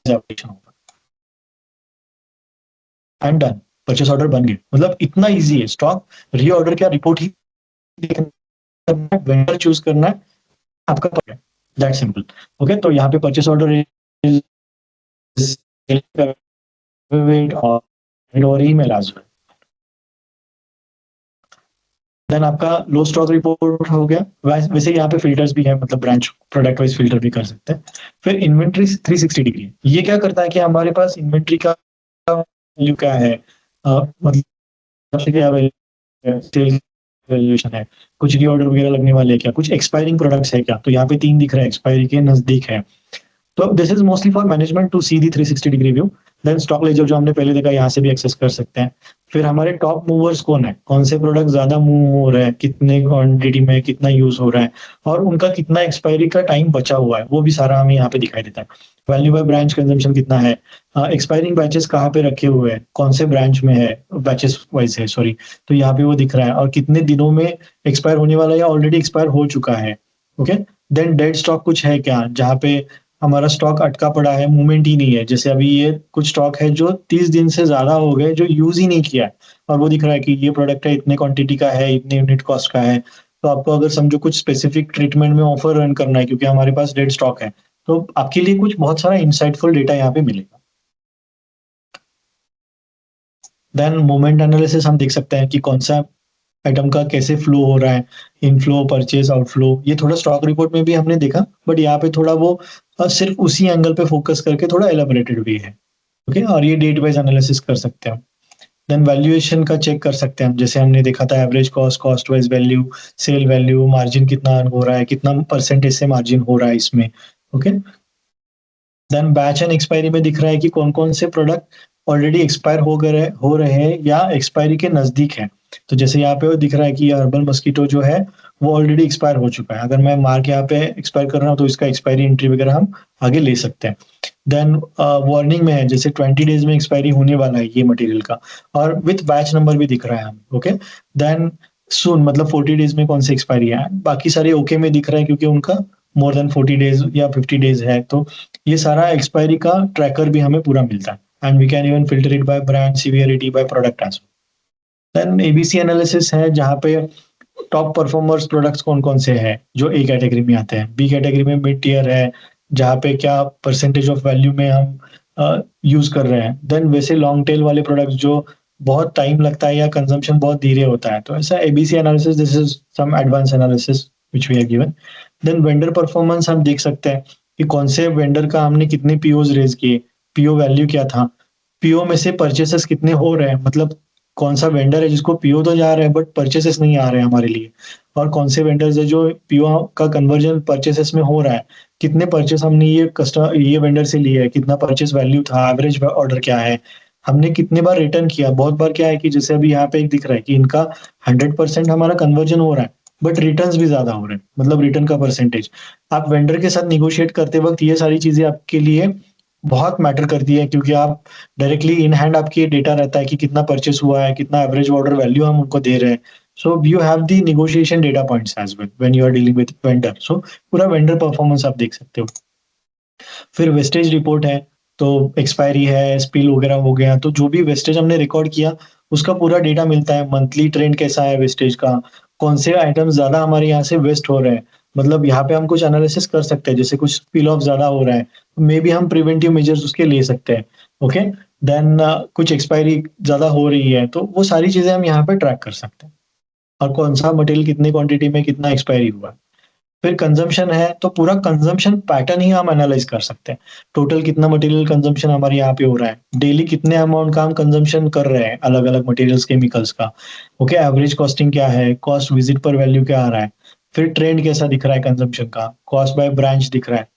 अपडेशन होगा। एंड डन, परचेस ऑर्डर बन गए। मतलब इतना ईजी है, स्टॉक रीऑर्डर क्या रिपोर्ट ही वेंडर चूज करना है आपका, दैट सिंपल। ओके, तो यहाँ पे परचेस ऑर्डर और ईमेल आज, देन आपका लो स्टॉक रिपोर्ट हो गया। वैसे यहाँ पे फिल्टर्स भी है, मतलब ब्रांच प्रोडक्ट वाइज फिल्टर भी कर सकते हैं। फिर इन्वेंट्री 360 डिग्री, ये क्या करता है कि हमारे पास इन्वेंट्री का वैल्यू क्या है, मतलब क्या वैल्यूएशन है, कुछ रीऑर्डर वगैरह लगने वाले हैं क्या, कुछ एक्सपायरिंग प्रोडक्ट्स है क्या। तो यहाँ पे 3 दिख रहा है, एक्सपायरी के नजदीक है। तो this is mostly for management to see the 360 degree view. Then stock ledger जो हमने पहले देखा, यहाँ से भी एक्सेस कर सकते हैं। फिर हमारे टॉप मूवर्स कौन है, कौन से प्रोडक्ट ज्यादा मूव हो रहे हैं, कितने क्वांटिटी में कितना यूज हो रहा है, और उनका कितना एक्सपायरी का टाइम बचा हुआ है, वो भी सारा हमें यहाँ पे दिखाई देता है। वैल्यू बाय ब्रांच कंजम्पशन कितना है, एक्सपायरिंग बैचेस कहाँ पे रखे हुए हैं, कौन से ब्रांच में है, बैचेस वाइज है सॉरी, तो यहाँ पे वो दिख रहा है, और कितने दिनों में एक्सपायर होने वाला है या ऑलरेडी एक्सपायर हो चुका है। ओके, देन डेड स्टॉक कुछ है क्या, जहाँ पे हमारा स्टॉक अटका पड़ा है, मूवमेंट ही नहीं है। जैसे अभी ये कुछ स्टॉक है जो 30 दिन से ज्यादा हो गए, जो यूज ही नहीं किया है, और वो दिख रहा है कि ये प्रोडक्ट है, इतने क्वांटिटी का है, इतने यूनिट कॉस्ट का है। तो आपको अगर समझो कुछ स्पेसिफिक ट्रीटमेंट में ऑफर रन करना है क्योंकि हमारे पास डेड स्टॉक है, तो आपके लिए कुछ बहुत सारा इंसाइटफुल डेटा यहाँ पे मिलेगा। देन मूवमेंट एनालिसिस हम देख सकते हैं कि कौन सा आइटम का कैसे फ्लो हो रहा है, इनफ्लो, परचेज, आउटफ्लो। ये थोड़ा स्टॉक रिपोर्ट में भी हमने देखा, बट यहाँ पे थोड़ा वो सिर्फ उसी एंगल पे फोकस करके थोड़ा एलाबोरेटेड भी है। ओके, और ये डेट वाइज एनालिसिस कर सकते हैं। देन वैल्यूएशन का चेक कर सकते हैं हम, जैसे हमने देखा था average cost, cost wise value, sale value, margin कितना अर्न हो रहा है, कितना परसेंटेज से मार्जिन हो रहा है इसमें। Okay, then batch and expiry में दिख रहा है कि कौन कौन से प्रोडक्ट ऑलरेडी एक्सपायर हो रहे हैं या एक्सपायरी के नजदीक है। तो जैसे यहाँ पे वो दिख रहा है कि हर्बल मस्कीटो जो है वो ऑलरेडी एक्सपायर हो चुका है। अगर मैं मार्क यहाँ पे एक्सपायर कर रहा हूँ तो इसका एक्सपायरी एंट्री वगैरह हम आगे ले सकते हैं। देन वार्निंग में है, जैसे 20 डेज में एक्सपायरी होने वाला है ये मटेरियल का, और विथ बैच नंबर भी दिख रहा है हम। ओके, देन सुन मतलब 40 डेज में कौन सी एक्सपायरी है, बाकी सारे ओके में दिख रहा है क्योंकि उनका मोर देन 40 डेज या 50 डेज है। तो ये सारा एक्सपायरी का ट्रैकर भी हमें पूरा मिलता है, and we can even filter it by brand, severity, by product as. Then ABC analysis है, जहाँ पे टॉप परफॉर्मर्स प्रोडक्ट्स कौन कौन से हैं जो ए कैटेगरी में आते हैं, बी कैटेगरी में मिड टीयर है, जहाँ पे क्या परसेंटेज ऑफ वैल्यू में हम यूज कर रहे हैं। देन वैसे लॉन्ग टेल वाले प्रोडक्ट्स जो बहुत टाइम लगता है या कंजम्पशन बहुत धीरे होता है, तो ऐसा ABC analysis, this is some advance analysis which we have given. Then vendor performance हम देख सकते हैं कि कौन से वेंडर का हमने कितने पीओज रेज किए, पीओ वैल्यू क्या था, पीओ में से परचेसेस कितने हो रहे हैं, मतलब कौन सा वेंडर है जिसको पीओ तो जा रहे हैं बट परचेसेस नहीं आ रहे हैं हमारे लिए, और कौन से वेंडर्स है जो पीओ का कन्वर्जन परचेसेस में हो रहा है, कितने परचेस हमने ये वेंडर से लिए है, कितना परचेस वैल्यू था, एवरेज ऑर्डर क्या है, हमने कितने बार रिटर्न किया। बहुत बार क्या है कि जैसे अभी यहाँ पे एक दिख रहा है कि इनका 100% हमारा कन्वर्जन हो रहा है, बट रिटर्न्स भी ज़्यादा हो रहे हैं, मतलब रिटर्न का परसेंटेज। आप वेंडर के साथ नेगोशिएट करते वक़्त ये सारी चीज़ें आपके लिए बहुत मैटर करती है, क्योंकि आप डायरेक्टली इन हैंड आपकी डेटा रहता है कि कितना परचेज़ हुआ है, कितना एवरेज ऑर्डर वैल्यू हम उनको दे रहे हैं। So you have the negotiation data points as well when you are dealing with vendor. So पूरा वेंडर परफॉर्मेंस आप देख सकते हो। फिर वेस्टेज रिपोर्ट है, तो एक्सपायरी है, स्पिल वगैरह हो गया, तो जो भी वेस्टेज हमने रिकॉर्ड किया, उसका पूरा डेटा मिलता है। मंथली ट्रेंड कैसा है वेस्टेज का, कौन से आइटम्स ज़्यादा हमारे यहाँ से वेस्ट हो रहे हैं। मतलब यहाँ पे हम कुछ एनालिसिस कर सकते हैं, जैसे कुछ स्पिल ऑफ ज़्यादा हो रहा है, मेबी हम प्रिवेंटिव मेजर्स उसके ले सकते हैं। ओके? देन कुछ एक्सपायरी ज़्यादा हो रही है, तो वो सारी चीज़ें हम यहाँ पे ट्रैक कर सकते हैं। और कौन-सा मटेरियल कितनी क्वांटिटी में कितना एक्सपायरी हुआ है। फिर कंज़म्पशन है, तो पूरा कंज़म्पशन पैटर्न ही हम एनालाइज़ कर सकते हैं। टोटल कितना मटेरियल कंज़म्पशन हमारे यहाँ पे हो रहा है, डेली कितने अमाउंट का हम कंज़म्पशन कर रहे हैं अलग-अलग मटेरियल्स, केमिकल्स का। ओके, एवरेज कॉस्टिंग क्या है, कॉस्ट विज़िट पर वैल्यू क्या आ रहा है, फिर ट्रेंड कैसा दिख रहा है कंज़म्पशन का, कॉस्ट बाय ब्रांच दिख रहा है।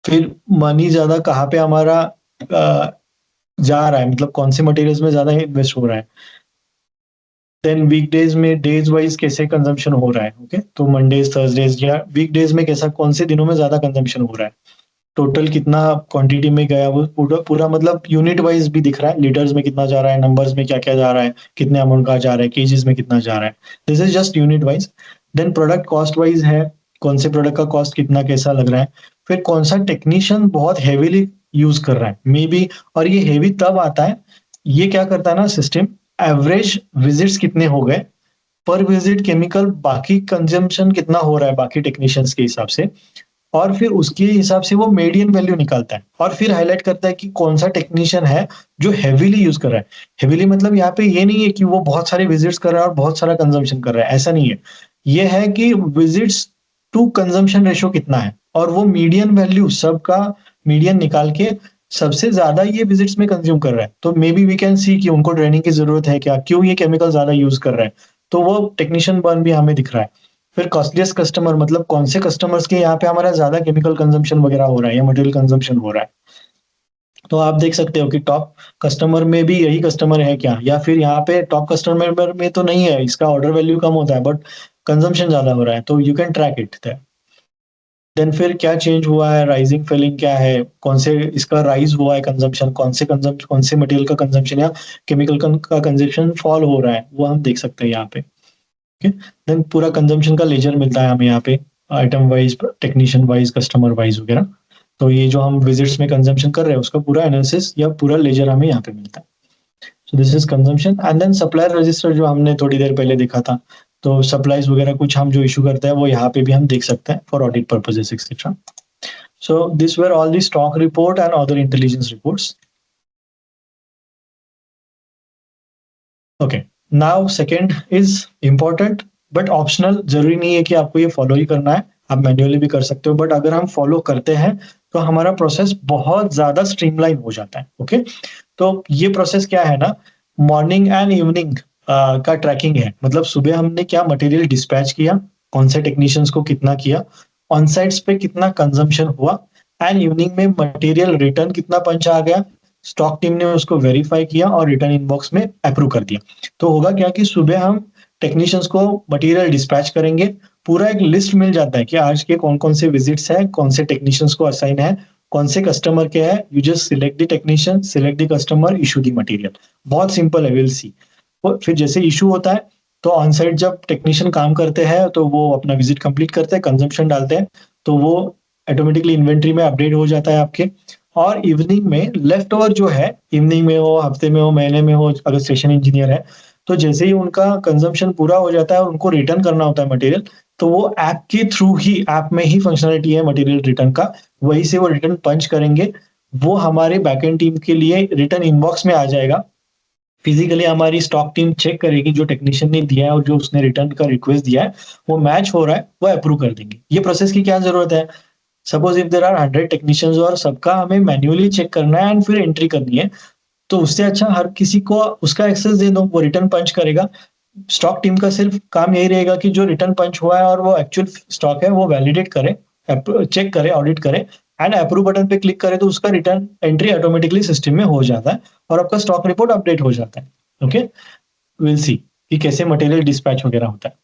फिर मनी ज़्यादा कहाँ पे हमारा जा रहा है, मतलब कौन से मटेरियल्स में ज़्यादा इन्वेस्ट हो रहा है। देन वीकडेज़ में डेज़ वाइज़ कैसे कंज़म्पशन हो रहा है, ओके? तो मंडेज़, थर्सडेज़ या वीकडेज़ में कैसा, कौन से दिनों में ज़्यादा कंज़म्पशन हो रहा है। टोटल कितना क्वांटिटी में गया, वो पूरा पूरा मतलब यूनिट वाइज़ भी दिख रहा है, लीटर्स में कितना जा रहा है, नंबर्स में क्या-क्या जा रहा है, कितने अमाउंट का जा रहा है, केजीज़ में कितना जा रहा है। This is just unit wise. Then product cost wise है, कौन से प्रोडक्ट का कॉस्ट कितना कैसा लग रहा है। फिर कौन-सा टेक्नीशियन बहुत हेवीली यूज़ कर रहा है, मेबी। और ये हेवी तब आता है, ये क्या करता है ना सिस्टम, एवरेज विज़िट्स कितने हो गए, पर विज़िट केमिकल बाकी कंज़म्पशन कितना हो रहा है बाकी टेक्नीशियंस के हिसाब से, और फिर उसके हिसाब से वो मीडियन वैल्यू निकालता है और फिर हाइलाइट करता है कि कौन-सा टेक्नीशियन है जो हेवीली यूज़ कर रहा है। हेवीली मतलब यहाँ पे ये नहीं है कि वो बहुत सारे विज़िट्स कर रहा है और बहुत सारा कंज़म्पशन कर रहा है, ऐसा नहीं है। ये है कि विज़िट्स टू कंज़म्पशन रेशियो कितना है, और वो मीडियन वैल्यू सबका मीडियन निकाल के सबसे ज़्यादा ये विज़िट्स में कंज़्यूम कर रहा है। तो मेबी वी कैन सी कि उनको ट्रेनिंग की ज़रूरत है क्या? क्यों ये केमिकल ज़्यादा यूज़ कर रहा है? तो वो टेक्नीशियन बर्न भी हमें दिख रहा है। फिर कॉस्टलीस्ट कस्टमर, मतलब कौन से कस्टमर्स के यहाँ पे हमारा ज़्यादा केमिकल कंज़म्पशन वगैरह हो रहा है या मटेरियल कंज़म्पशन हो रहा है। तो आप देख सकते हो कि टॉप कस्टमर में भी यही कस्टमर है क्या? या फिर यहाँ पे टॉप कस्टमर में तो नहीं है, इसका ऑर्डर वैल्यू कम होता है बट कंज़म्पशन ज़्यादा हो रहा है, तो you can track it there. Then फिर क्या चेंज हुआ है, राइजिंग फॉलिंग क्या है, कौन से इसका राइज़ हुआ है कंज़म्पशन, कौन से मटेरियल का कंज़म्पशन या केमिकल का कंज़म्पशन फॉल हो रहा है, वो हम देख सकते हैं यहाँ पे। ओके, देन पूरा कंजम्पशन का लेजर मिलता है हमें यहाँ पे, item wise, technician wise, customer wise वगैरह। तो ये जो हम विजिट्स में कंजम्पशन कर रहे हैं उसका पूरा एनालिसिस या पूरा लेजर हमें यहाँ पे मिलता है। So this is consumption and then supplier register जो हमने थोड़ी देर पहले देखा था। तो सप्लाईज वगैरह कुछ हम जो इशू करते हैं वो यहाँ पे भी हम देख सकते हैं for audit purposes etcetera. So this were all the stock report and other intelligence reports. Okay, now second is important but optional. जरूरी नहीं है कि आपको ये फॉलो ही करना है, आप मैन्युअली भी कर सकते हो, बट अगर हम फॉलो करते हैं तो हमारा प्रोसेस बहुत ज्यादा स्ट्रीमलाइन हो जाता है। ओके, तो ये प्रोसेस क्या है ना, मॉर्निंग एंड इवनिंग का ट्रैकिंग है। मतलब सुबह हमने क्या मटेरियल डिस्पैच किया, कौन से टेक्नीशियंस को कितना किया, ऑन साइट्स पे कितना कंजम्पशन हुआ, एंड इवनिंग में मटेरियल रिटर्न कितना पंच आ गया, स्टॉक टीम ने उसको वेरीफाई किया और रिटर्न इनबॉक्स में अप्रूव कर दिया। तो होगा क्या कि सुबह हम टेक्नीशियंस को मटेरियल डिस्पैच करेंगे, पूरा एक लिस्ट मिल जाता है कि आज के कौन-कौन से विजिट्स हैं, कौन से टेक्नीशियंस को असाइन है, कौन से कस्टमर के हैं, you just select the technician, select the customer, issue the material. बहुत सिंपल है, विल सी। और फिर जैसे इश्यू होता है, तो ऑन साइट जब टेक्नीशियन काम करते हैं, तो वो अपना विजिट कंप्लीट करते हैं, कंजम्पशन डालते हैं, तो वो ऑटोमेटिकली इन्वेंटरी में अपडेट हो जाता है आपके। और इवनिंग में लेफ्ट ओवर जो है, इवनिंग में हो, हफ्ते में हो, महीने में हो, अगर स्टेशन इंजीनियर है, तो जैसे ही उनका कंजम्पशन पूरा हो जाता है और उनको रिटर्न करना होता है मटेरियल, तो वो ऐप के थ्रू ही, ऐप में ही फंक्शनलिटी है मटेरियल रिटर्न का, वहीं से वो रिटर्न पंच करेंगे। वो हमारे बैकएंड टीम के लिए रिटर्न इनबॉक्स में आ जाएगा। फिजिकली हमारी स्टॉक टीम चेक करेगी जो टेक्नीशियन ने दिया है और जो उसने रिटर्न का रिक्वेस्ट दिया है, वो मैच हो रहा है, वो अप्रूव कर देंगे। ये प्रोसेस की क्या जरूरत है? Suppose if there are 100 technicians और सबका हमें मैन्युअली चेक करना है एंड फिर एंट्री करनी है, तो उससे अच्छा हर किसी को उसका एक्सेस दे दो, वो रिटर्न पंच करेगा। स्टॉक टीम का सिर्फ काम यही रहेगा कि जो रिटर्न पंच हुआ है और वो एक्चुअल स्टॉक है वो वैलिडेट करे, चेक करे, ऑडिट करे एंड अप्रूव बटन पे क्लिक करे, तो उसका रिटर्न एंट्री ऑटोमेटिकली सिस्टम में हो जाता है और आपका स्टॉक रिपोर्ट अपडेट हो जाता है। ओके, विल सी कि कैसे मटेरियल डिस्पैच वगैरह होता है।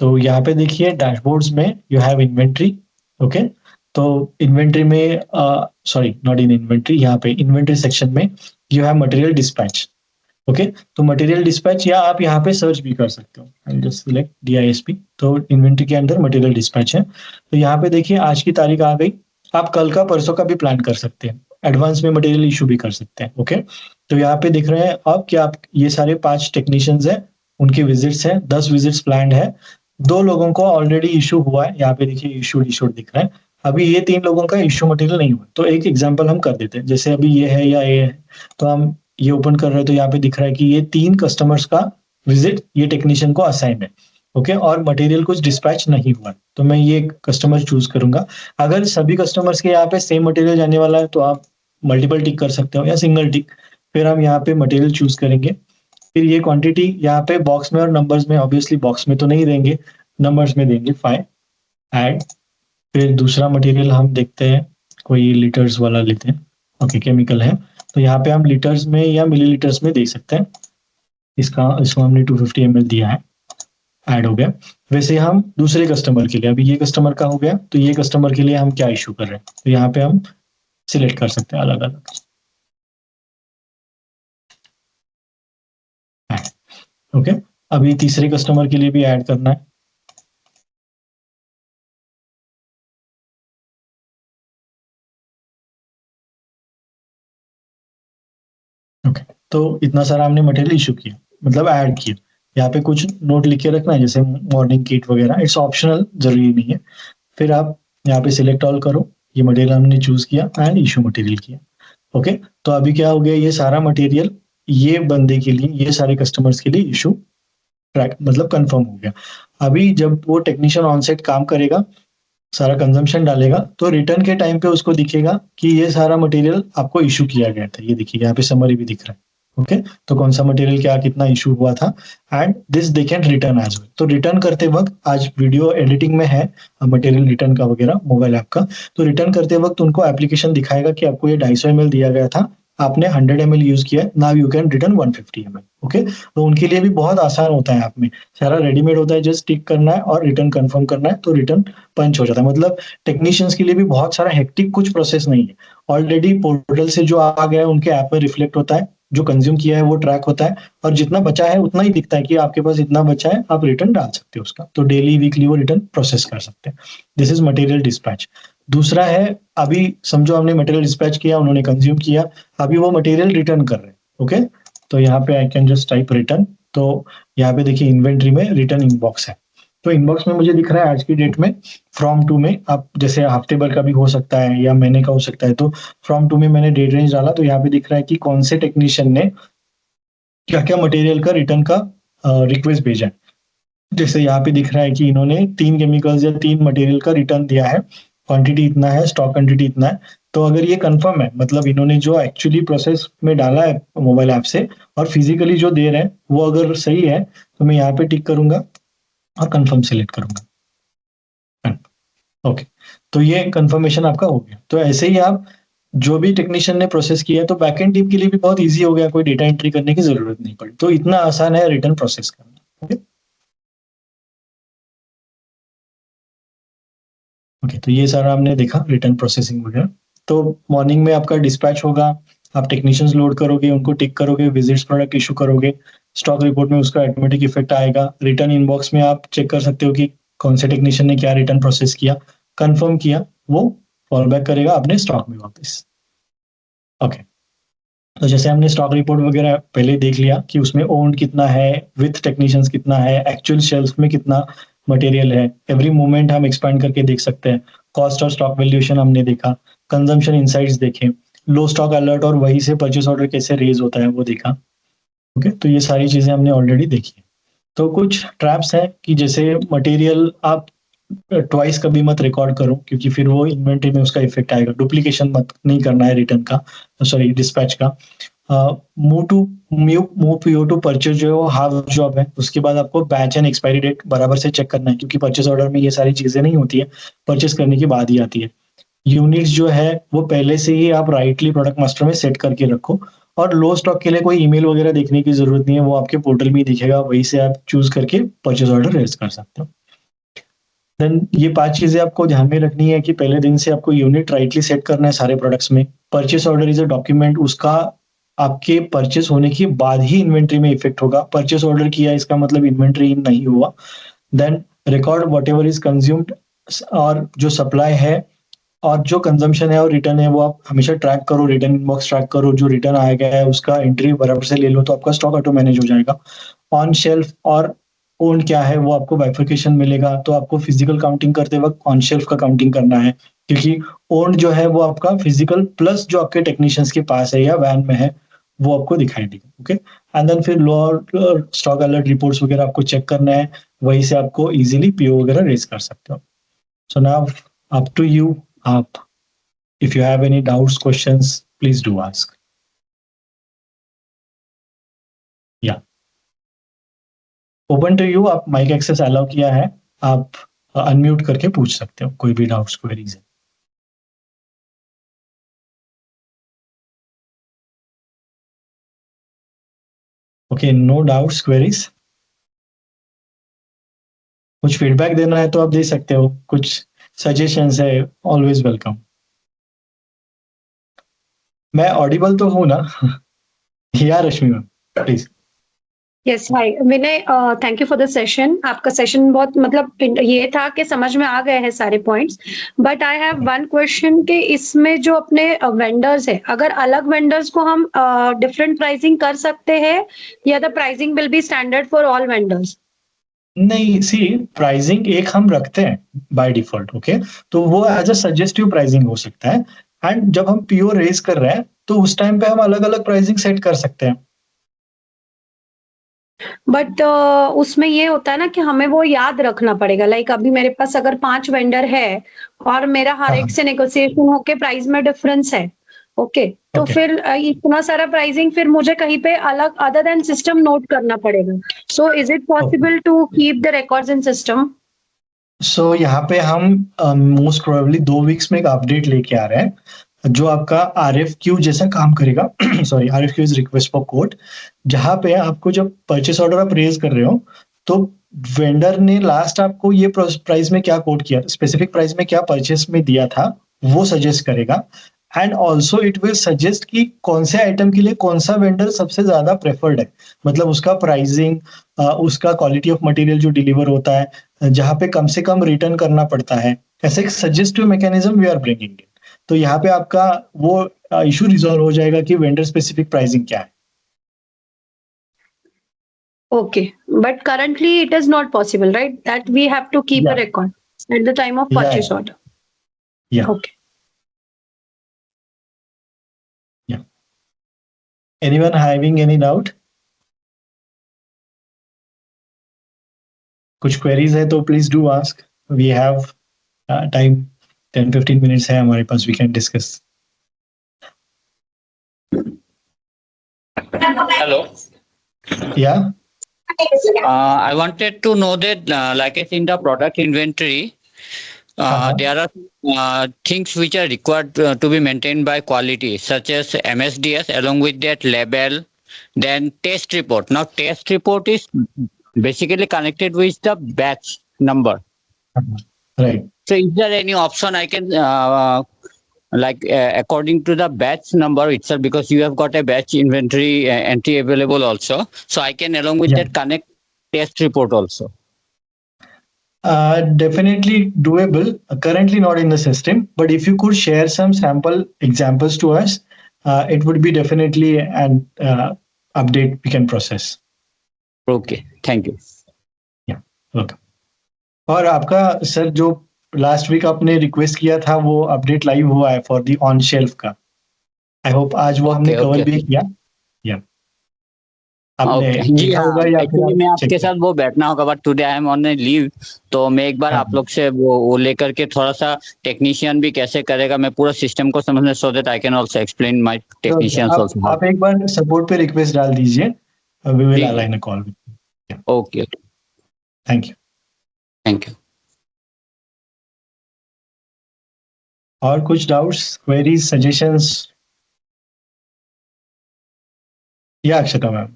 तो यहाँ पे देखिए डैशबोर्ड्स में यू हैव इन्वेंट्री, ओके। तो इन्वेंट्री में सॉरी नॉट इन इन्वेंट्री, यहाँ पे इन्वेंट्री सेक्शन में you have material dispatch, okay. तो मटेरियल डिस्पैच या आप यहाँ पे सर्च भी कर सकते हो, आई जस्ट सिलेक्ट DISP। तो इन्वेंट्री के अंदर मटेरियल डिस्पैच है। तो यहाँ पे देखिए आज की तारीख आ गई, आप कल का परसों का भी प्लान कर सकते हैं, एडवांस में मटेरियल इशू भी कर सकते हैं, ओके। तो यहाँ पे दिख रहे हैं अब कि आप ये सारे 5 टेक्नीशियंस हैं, उनकी विजिट्स हैं, 10 विजिट्स प्लान्ड है, 2 लोगों को ऑलरेडी इशू हुआ है, यहाँ पे देखिए इशूड दिख रहा है। अभी ये 3 लोगों का इशू मटेरियल नहीं हुआ। तो एक एग्जांपल हम कर देते हैं, जैसे अभी ये है या ये है, तो हम ये ओपन कर रहे हैं तो यहाँ पे दिख रहा है कि ये 3 कस्टमर्स का विजिट ये टेक्नीशियन को असाइन है, ओके। और मटेरियल कुछ डिस्पैच नहीं हुआ, तो मैं ये कस्टमर चूज करूंगा। अगर सभी कस्टमर्स के यहाँ पे सेम मटेरियल जाने वाला है तो आप मल्टीपल टिक कर सकते हो या सिंगल टिक। फिर हम यहाँ पे मटेरियल चूज करेंगे, फिर ये क्वांटिटी यहाँ पे बॉक्स में और नंबर्स में, ऑब्वियसली बॉक्स में तो नहीं देंगे, नंबर्स में देंगे 5 ऐड। फिर दूसरा मटेरियल हम देखते हैं, कोई लीटर्स वाला लेते हैं, ओके केमिकल है, तो यहाँ पे हम लीटर्स में या मिलीलीटर्स में दे सकते हैं। इसको हमने 250 ml दिया है, ऐड हो गया। वैसे हम दूसरे कस्टमर के लिए, अभी ये कस्टमर का हो गया, तो ये कस्टमर के लिए हम क्या इशू कर रहे हैं, तो यहाँ पे हम सिलेक्ट कर सकते हैं अलग अलग, ओके। अभी तीसरे कस्टमर के लिए भी ऐड करना है, ओके। तो इतना सारा हमने मटेरियल इशू किया, मतलब ऐड किया। यहाँ पे कुछ नोट लिख के रखना है, जैसे मॉर्निंग किट वगैरह, इट्स ऑप्शनल, जरूरी नहीं है। फिर आप यहाँ पे सिलेक्ट ऑल करो, ये मटेरियल हमने चूज किया एंड इशू मटेरियल किया, ओके। तो अभी क्या हो गया, ये सारा मटेरियल ये बंदे के लिए, ये सारे कस्टमर्स के लिए इशू ट्रैक मतलब कंफर्म हो गया। अभी जब वो टेक्नीशियन ऑन साइट काम करेगा, सारा कंजम्पशन डालेगा, तो रिटर्न के टाइम पे उसको दिखेगा कि ये सारा मटेरियल आपको इशू किया गया था। ये देखिए यहाँ पे समरी भी दिख रहा है, ओके। तो कौन सा मटेरियल क्या कितना इशू हुआ था, and this they can return as well. तो रिटर्न करते वक्त, आज वीडियो एडिटिंग में है मटेरियल रिटर्न का वगैरह मोबाइल ऐप का, तो रिटर्न करते वक्त उनको एप्लीकेशन दिखाएगा कि आपको ये 250 ml दिया गया था, आपने 100 ml यूज किया, now you can return 150 ml, okay. तो उनके लिए भी बहुत आसान होता है, ऐप में सारा रेडीमेड होता है, जस्ट टिक करना है और रिटर्न कंफर्म करना है, तो रिटर्न पंच हो जाता है। मतलब टेक्नीशियंस के लिए भी बहुत सारा हेक्टिक कुछ प्रोसेस नहीं है, ऑलरेडी पोर्टल से जो आ गया है उनके ऐप में रिफ्लेक्ट होता है, जो कंज्यूम किया है वो ट्रैक होता है, और जितना बचा है उतना ही दिखता है कि आपके पास इतना बचा है, आप रिटर्न डाल सकते हो उसका। तो डेली वीकली वो रिटर्न प्रोसेस कर सकते हैं। This is material dispatch. दूसरा है, अभी समझो हमने मटेरियल डिस्पैच किया, उन्होंने कंज्यूम किया, अभी वो मटेरियल रिटर्न कर रहे हैं, ओके। तो यहाँ पे I can just type return. तो यहाँ पे देखिए इन्वेंट्री में रिटर्न इनबॉक्स है, तो इनबॉक्स में मुझे दिख रहा है आज की डेट में फ्रॉम टू में, आप जैसे हफ्ते भर का भी हो सकता है या महीने का हो सकता है, तो फ्रॉम टू में मैंने डेट रेंज डाला, तो यहाँ पे दिख रहा है कि कौन से टेक्नीशियन ने क्या क्या मटेरियल का रिटर्न का रिक्वेस्ट भेजा है। जैसे यहाँ पे दिख रहा है कि इन्होंने 3 केमिकल्स या 3 मटेरियल का रिटर्न दिया है, क्वांटिटी इतना है, स्टॉक क्वांटिटी इतना है। तो अगर ये कंफर्म है, मतलब इन्होंने जो एक्चुअली प्रोसेस में डाला है मोबाइल ऐप से और फिजिकली जो दे रहे हैं वो अगर सही है, तो मैं यहाँ पे टिक करूंगा और कंफर्म सेलेक्ट करूंगा, ओके। तो ये कंफर्मेशन आपका हो गया। तो ऐसे ही आप जो भी टेक्नीशियन ने प्रोसेस किया है, तो बैकएंड टीम के लिए भी बहुत इजी हो गया, कोई डेटा एंट्री करने की जरूरत नहीं पड़ी। तो इतना आसान है रिटर्न प्रोसेस करना, ओके। ओके, तो ये सारा हमने देखा रिटर्न प्रोसेसिंग वगैरह। तो मॉर्निंग में आपका डिस्पैच होगा, आप टेक्नीशियंस लोड करोगे, उनको टिक करोगे, विजिट्स प्रोडक्ट इशू करोगे, स्टॉक रिपोर्ट में उसका ऑटोमेटिक इफेक्ट आएगा। रिटर्न इनबॉक्स में आप चेक कर सकते हो कि कौन से टेक्नीशियन ने क्या रिटर्न प्रोसेस किया, कंफर्म किया, वो फॉल बैक करेगा अपने स्टॉक में वापस, ओके। तो जैसे हमने स्टॉक रिपोर्ट वगैरह पहले देख लिया कि उसमें ओन्ड कितना है, विथ टेक्नीशियंस कितना है, एक्चुअल शेल्फ में कितना मटेरियल है, एवरी मोमेंट हम एक्सपैंड करके देख सकते हैं। कॉस्ट और स्टॉक वैल्यूएशन हमने देखा, कंजम्पशन इनसाइट्स देखे, लो स्टॉक अलर्ट और वहीं से परचेस ऑर्डर कैसे रेज होता है वो देखा, ओके। तो ये सारी चीजें हमने ऑलरेडी देखी है। तो कुछ ट्रैप्स हैं कि जैसे मटेरियल आप ट्वाइस कभी मत रिकॉर्ड करो, क्योंकि फिर वो इन्वेंटरी में उसका इफेक्ट आएगा। डुप्लीकेशन मत नहीं करना है रिटर्न का, सॉरी डिस्पैच का। Move to move PO to purchase जो है वो हाफ जॉब है, उसके बाद आपको बैच एंड एक्सपायरी डेट बराबर से चेक करना है, क्योंकि परचेज ऑर्डर में ये सारी चीजें नहीं होती है, परचेज करने के बाद ही आती है। यूनिट्स जो है वो पहले से ही आप राइटली प्रोडक्ट मास्टर में सेट करके रखो, और लो स्टॉक के लिए कोई ईमेल वगैरह देखने की जरूरत नहीं है, वो आपके पोर्टल में ही दिखेगा, वहीं से आप चूज करके परचेज ऑर्डर रेज कर सकते हो, देन ये 5 चीजें आपको ध्यान में रखनी है कि पहले दिन से आपको यूनिट राइटली सेट करना है सारे प्रोडक्ट्स में। Purchase order is a document, उसका आपके परचेस होने के बाद ही इन्वेंट्री में इफेक्ट होगा। परचेस ऑर्डर किया इसका मतलब इन्वेंट्री नहीं हुआ। Then record whatever is consumed, और जो सप्लाई है और जो कंजम्पशन है और रिटर्न है वो आप हमेशा ट्रैक करो, रिटर्न इनबॉक्स ट्रैक करो, जो रिटर्न आया गया है उसका एंट्री बराबर से ले लो, तो आपका स्टॉक ऑटो मैनेज हो जाएगा। ऑन शेल्फ और ओन क्या है वो आपको बाइफर्केशन मिलेगा, तो आपको फिजिकल काउंटिंग करते वक्त ऑन शेल्फ का काउंटिंग करना है, क्योंकि ओन जो है वो आपका फिजिकल प्लस जो आपके टेक्नीशियंस के पास है या वैन में है वो आपको दिखाई देगा। ओके, एंड देन फिर लोअर स्टॉक अलर्ट रिपोर्ट्स वगैरह आपको चेक करना है, वहीं से आपको इजीली पीओ वगैरह रेज कर सकते हो। So now up to you, आप if you have any doubts, questions, please do ask. Yeah, open to you. आप माइक एक्सेस अलाउ किया है, आप अनम्यूट करके पूछ सकते हो कोई भी डाउट्स क्वेरीज है। Okay, no doubts queries. कुछ फीडबैक देना है तो आप दे सकते हो, कुछ सजेशंस है, ऑलवेज वेलकम। मैं ऑडिबल तो हूँ ना? या Rashmi ma'am please. Yes hi Vinay, thank you for the session. आपका सेशन बहुत मतलब ये था कि समझ में आ गए हैं सारे points, but I have one question कि इसमें जो अपने वेंडर्स है, अगर अलग वेंडर्स को हम डिफरेंट प्राइसिंग कर सकते हैं या the pricing will be standard for all vendors? नहीं, सी प्राइसिंग एक हम रखते हैं बाय डिफॉल्ट। ओके, तो वो एज अ सजेस्टिव प्राइसिंग हो सकता है, एंड जब हम पीओ रेज कर रहे हैं तो उस टाइम पे हम अलग अलग प्राइसिंग सेट कर सकते हैं। बट उसमें ये होता है ना कि हमें वो याद रखना पड़ेगा। लाइक अभी मेरे पास अगर 5 वेंडर है और मेरा हर हाँ एक हाँ, से नेगोशिएशन होके प्राइस में डिफरेंस है, ओके, तो ओके। फिर इतना सारा प्राइसिंग फिर मुझे कहीं पे अलग अदर देन सिस्टम नोट करना पड़ेगा। So is it okay, possible to keep the records in system? So यहाँ पे हम मोस्ट प्रोबेबली 2 वीक्स में एक अपडेट लेके आ रहे हैं जो आपका आर एफ क्यू जैसा काम करेगा। Sorry, R F Q is request for quote, जहाँ पे आपको जब परचेस ऑर्डर आप रेज कर रहे हो तो वेंडर ने लास्ट आपको ये प्राइस में क्या कोट किया, स्पेसिफिक प्राइस में क्या परचेस में दिया था, वो सजेस्ट करेगा। And also it will suggest कि कौन से आइटम के लिए कौन सा वेंडर सबसे ज्यादा प्रेफर्ड है, मतलब उसका प्राइसिंग, उसका क्वालिटी ऑफ मटेरियल जो डिलीवर होता है, जहाँ पे कम से कम रिटर्न करना पड़ता है, ऐसे एक suggestive mechanism we are bringing it. तो यहाँ पे आपका वो इशू रिजॉल्व हो जाएगा कि वेंडर स्पेसिफिक प्राइसिंग क्या है। Okay, but currently it is not possible right that we have to keep a yeah record at the time of yeah purchase order? Yeah okay, yeah anyone having any doubt? कुछ queries है तो please do ask, we have time, 10-15 minutes है हमारे पास, we can discuss. Hello. Yeah I wanted to know that, like I see in the product inventory, हाँ हाँ there are things which are required to be maintained by quality, such as MSDS, along with that label, then test report. Now, test report is basically connected with the batch number. Right. So, is there any option I can according to the batch number itself, because you have got a batch inventory entry available also, so I can along with that connect test report also? Definitely doable. Currently not in the system, but if you could share some sample examples to us, it would be definitely an update we can process. Okay, thank you. Yeah, welcome. और आपका sir जो last week आपने request किया था वो update live हुआ है for the on shelf का। आई होप आज वो हमने Okay, कवर okay. भी किया। या आपने ओके जी देखा हाँ, होगा या फिर एक्चुअली आप मैं चेक आपके किया? साथ वो बैठना होगा, but today I am on leave, तो मैं एक बार हाँ आप लोग से वो लेकर के थोड़ा सा टेक्नीशियन भी कैसे करेगा, मैं पूरा सिस्टम को समझने, so that I can also explain my तो टेक्नीशियंस आल्सो। आप एक बार सपोर्ट पे रिक्वेस्ट डाल दीजिए, वी विल जी जी, align a call. Okay, thank you. Thank you. और कुछ डाउट्स, क्वेरीज, सजेशंस? या अक्षता मैम,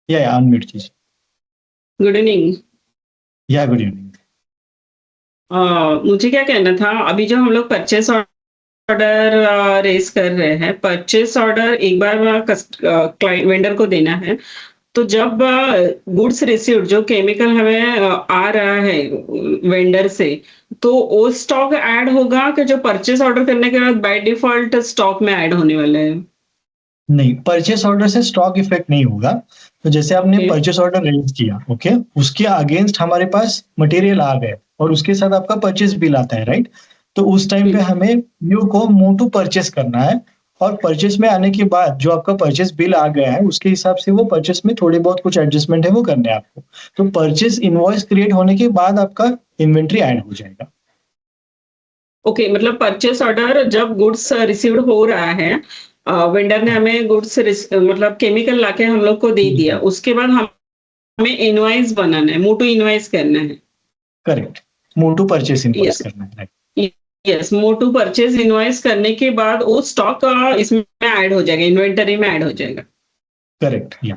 या अनम्यूट कीजिए। Good evening. या गुड इवनिंग। मुझे क्या कहना था, अभी जो हम लोग परचेस ऑर्डर रेज कर रहे हैं, परचेस ऑर्डर एक बार क्लाइंट वेंडर को देना है, तो जब गुड्स रिसीव्ड जो केमिकल हमें आ रहा है वेंडर से, तो वो स्टॉक ऐड होगा कि जो परचेस ऑर्डर करने के बाद बाय डिफॉल्ट स्टॉक में ऐड होने वाला है? नहीं, परचेस ऑर्डर से स्टॉक इफेक्ट नहीं होगा। तो जैसे आपने ओके। परचेस ऑर्डर रेज किया, ओके, उसके अगेंस्ट हमारे पास मटेरियल आ गए और उसके साथ आपका परचेस बिल आता है, राइट? तो उस टाइम पे हमें यू को मूव टू परचेस करना है, और परचेस में आने के बाद जो आपका परचेस बिल आ गया है उसके हिसाब से वो परचेस में थोड़े बहुत कुछ एडजस्टमेंट है वो करने हैं आपको। तो परचेस इनवॉइस क्रिएट होने के बाद आपका इन्वेंट्री ऐड हो जाएगा। ओके, मतलब परचेस ऑर्डर जब गुड्स रिसीव्ड हो रहा है, वेंडर ने हमें गुड्स मतलब केमिकल लाके हम लोग को दे दिया, उसके बाद हमें इनवॉइस बनाना है, मूव टू इनवॉइस करना है। Correct, move to purchase invoice yes, करना है, right? Yes, move to purchase invoice करने के बाद वो स्टॉक इसमें ऐड हो जाएगा, इन्वेंटरी में ऐड हो जाएगा। करेक्ट, या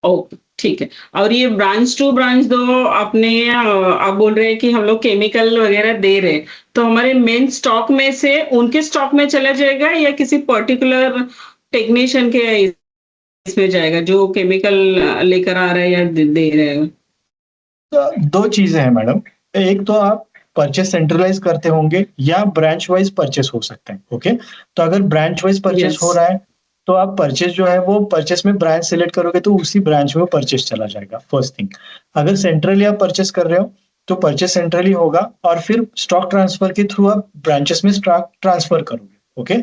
ओके, ठीक है। और ये ब्रांच टू ब्रांच दो आपने आप बोल रहे हैं कि हम लोग केमिकल वगैरह दे रहे हैं, तो हमारे मेन स्टॉक में से उनके स्टॉक में चला जाएगा या किसी पर्टिकुलर टेक्नीशियन के इसमें जाएगा जो केमिकल लेकर आ रहे हैं या दे रहे हैं? तो 2 चीज़ें हैं मैडम। एक तो आप परचेज़ सेंट्रलाइज़ करते होंगे या ब्रांच वाइज़ परचेज़ हो सकते हैं, ओके? तो अगर ब्रांच वाइज़ परचेज़ यस। हो रहा है, तो आप परचेज़ जो है वो परचेज़ में ब्रांच सेलेक्ट करोगे तो उसी ब्रांच में वो परचेज़ चला जाएगा, फर्स्ट थिंग। अगर सेंट्रली आप परचेज़ कर रहे हो, तो परचेज़ सेंट्रली होगा और फिर स्टॉक ट्रांसफर के थ्रू आप ब्रांचेज़ में स्टॉक ट्रांसफर करोगे, ओके?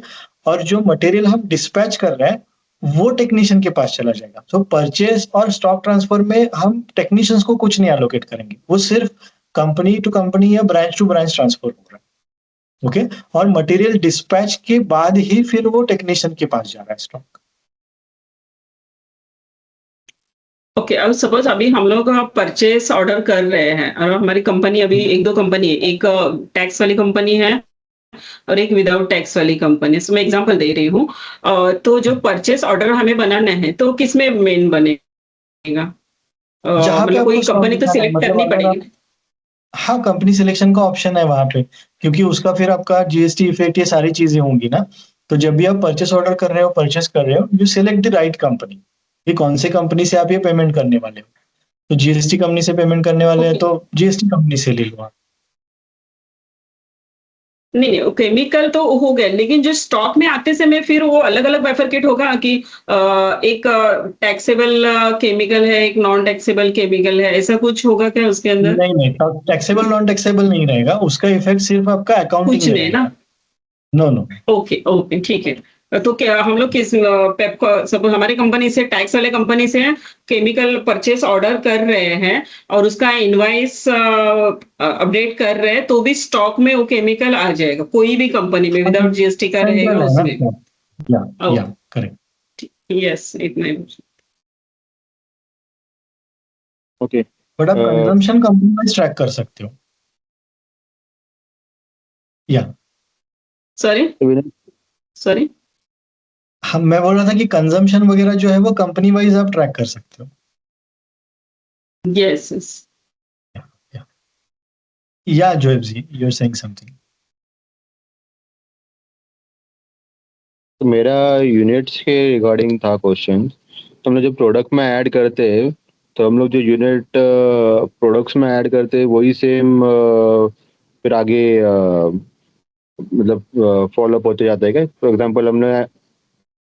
और जो मटेरियल हम डिस्पैच कर रहे हैं, वो टेक्नीशियन के पास चला जाएगा। तो परचेज़ और स्टॉक ट्रांसफर में हम टेक्नीशियंस को कुछ नहीं एलोकेट करेंगे। वो सिर्फ़ कंपनी टू कंपनी या ब्रांच टू ब्रांच ट्रांसफर होगा, ओके? और मटेरियल डिस्पैच के बाद ही फिर वो टेक्नीशियन के पास जा रहा है स्टॉक। ओके, अब सपोज अभी हम लोग परचेस ऑर्डर कर रहे हैं और हमारी कंपनी अभी एक दो कंपनी है, एक टैक्स वाली कंपनी है और एक विदाउट टैक्स वाली कंपनी, सो मैं एग्जांपल दे रही हूँ। तो जो परचेस ऑर्डर हमें बनाना है तो किस में मेन बनेगा? जहाँ पे मतलब आपको कोई स्टॉक कंपनी तो दिखाना है, सिलेक्ट मतलब करनी अगर पड़ेगी आप, ना? हाँ, कंपनी सिलेक्शन का ऑप्शन है वहाँ पे, क्योंकि उसका फिर आपका जीएसटी इफेक्ट ये सारी चीज़ें होंगी ना। तो जब भी आप परचेज़ ऑर्डर कर रहे हो, परचेज़ कर रहे हो, you select the right company, कि कौन से कंपनी से आप ये पेमेंट करने वाले हो। तो जीएसटी कंपनी से पेमेंट करने वाले हैं ओके। तो जीएसटी कंपनी से ले लो आप। नहीं, नहीं, केमिकल तो हो गया, लेकिन जो स्टॉक में आते समय फिर वो अलग-अलग बाइफरकेट होगा कि एक टैक्सेबल केमिकल है, एक नॉन टैक्सेबल केमिकल है, ऐसा कुछ होगा क्या उसके अंदर? नहीं, नहीं, टैक्सेबल नॉन टैक्सेबल नहीं रहेगा, उसका इफ़ेक्ट सिर्फ़ आपका अकाउंटिंग कुछ में नहीं ना? रहेगा। No, no. ओके, ओके, ठीक है। तो क्या हम लोग किस पेप सपोज़ हमारी कंपनी से टैक्स वाले कंपनी से केमिकल परचेज़ ऑर्डर कर रहे हैं और उसका इनवॉइस अपडेट कर रहे हैं, तो भी स्टॉक में वो केमिकल आ जाएगा, कोई भी कंपनी में विदाउट जीएसटी का रहेगा सेंट्रल है ना उसमें। स्टॉक। या ओके, करेक्ट। यस, इतना ही। ओके। बट आप कंजम्पशन कंपनी वाइज़ ट्रैक कर सकते हो। या सॉरी? सॉरी? मैं बोल रहा था कि कंजम्पशन वगैरह जो है वो कंपनी वाइज़ आप ट्रैक कर सकते हो। Yes, yes. या या जोएब जी, यू आर सेइंग समथिंग। तो मेरा यूनिट्स के रिगार्डिंग था क्वेश्चन। तो हम लोग जब प्रोडक्ट में ऐड करते हैं, तो हम लोग जो यूनिट प्रोडक्ट्स में ऐड करते हैं वही सेम फिर आगे मतलब फॉलो अप होते जाता है क्या? फॉर एग्जांपल हमने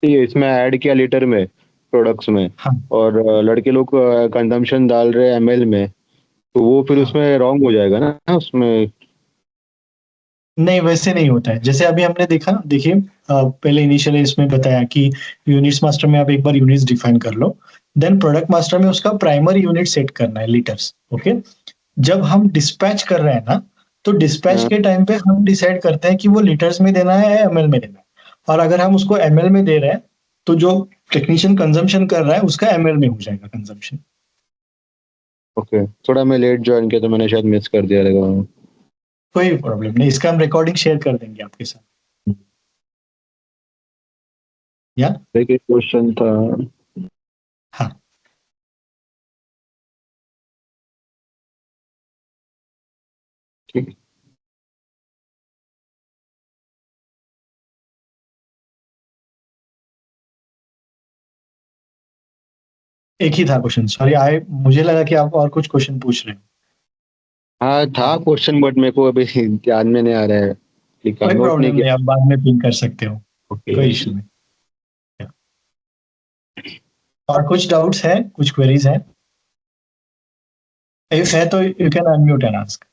ये इसमें ऐड किया लीटर में, प्रोडक्ट्स में, हाँ। और लड़के लोग कंजम्पशन डाल रहे हैं एमएल में, तो वो फिर हाँ। उसमें रॉन्ग हो जाएगा ना उसमें? नहीं, वैसे नहीं होता है। जैसे अभी हमने देखा, देखिए पहले इनिशियली इसमें बताया कि यूनिट्स मास्टर में आप एक बार यूनिट्स डिफाइन कर लो, देन प्रोडक्ट मास्टर में उसका प्राइमरी यूनिट सेट करना है लीटर्स, ओके? जब हम डिस्पैच कर रहे हैं ना, तो डिस्पैच हाँ। के टाइम पे हम डिसाइड करते हैं कि वो लीटर्स में देना है या एमएल में देना है। और अगर हम उसको एमएल में दे रहे हैं, तो जो टेक्नीशियन कंजम्पशन कर रहा है उसका एमएल में हो जाएगा कंजम्पशन। ओके, थोड़ा मैं लेट ज्वाइन किया तो मैंने शायद मिस कर दिया रहेगा। कोई प्रॉब्लम नहीं, इसका हम रिकॉर्डिंग शेयर कर देंगे आपके साथ। या एक क्वेश्चन था। हाँ। ठीक। एक ही था क्वेश्चन, सॉरी आए, मुझे लगा कि आप और कुछ क्वेश्चन पूछ रहे हैं। हाँ था क्वेश्चन, बट मेरे को अभी ध्यान में नहीं आ रहा है, ठीक है, कोई नोट नहीं प्रॉब्लम नहीं, किया। आप बाद में पिन कर सकते हो, ओके। कोई इशू नहीं। और कुछ डाउट्स है, कुछ क्वेरीज है? इफ है तो you can unmute and ask.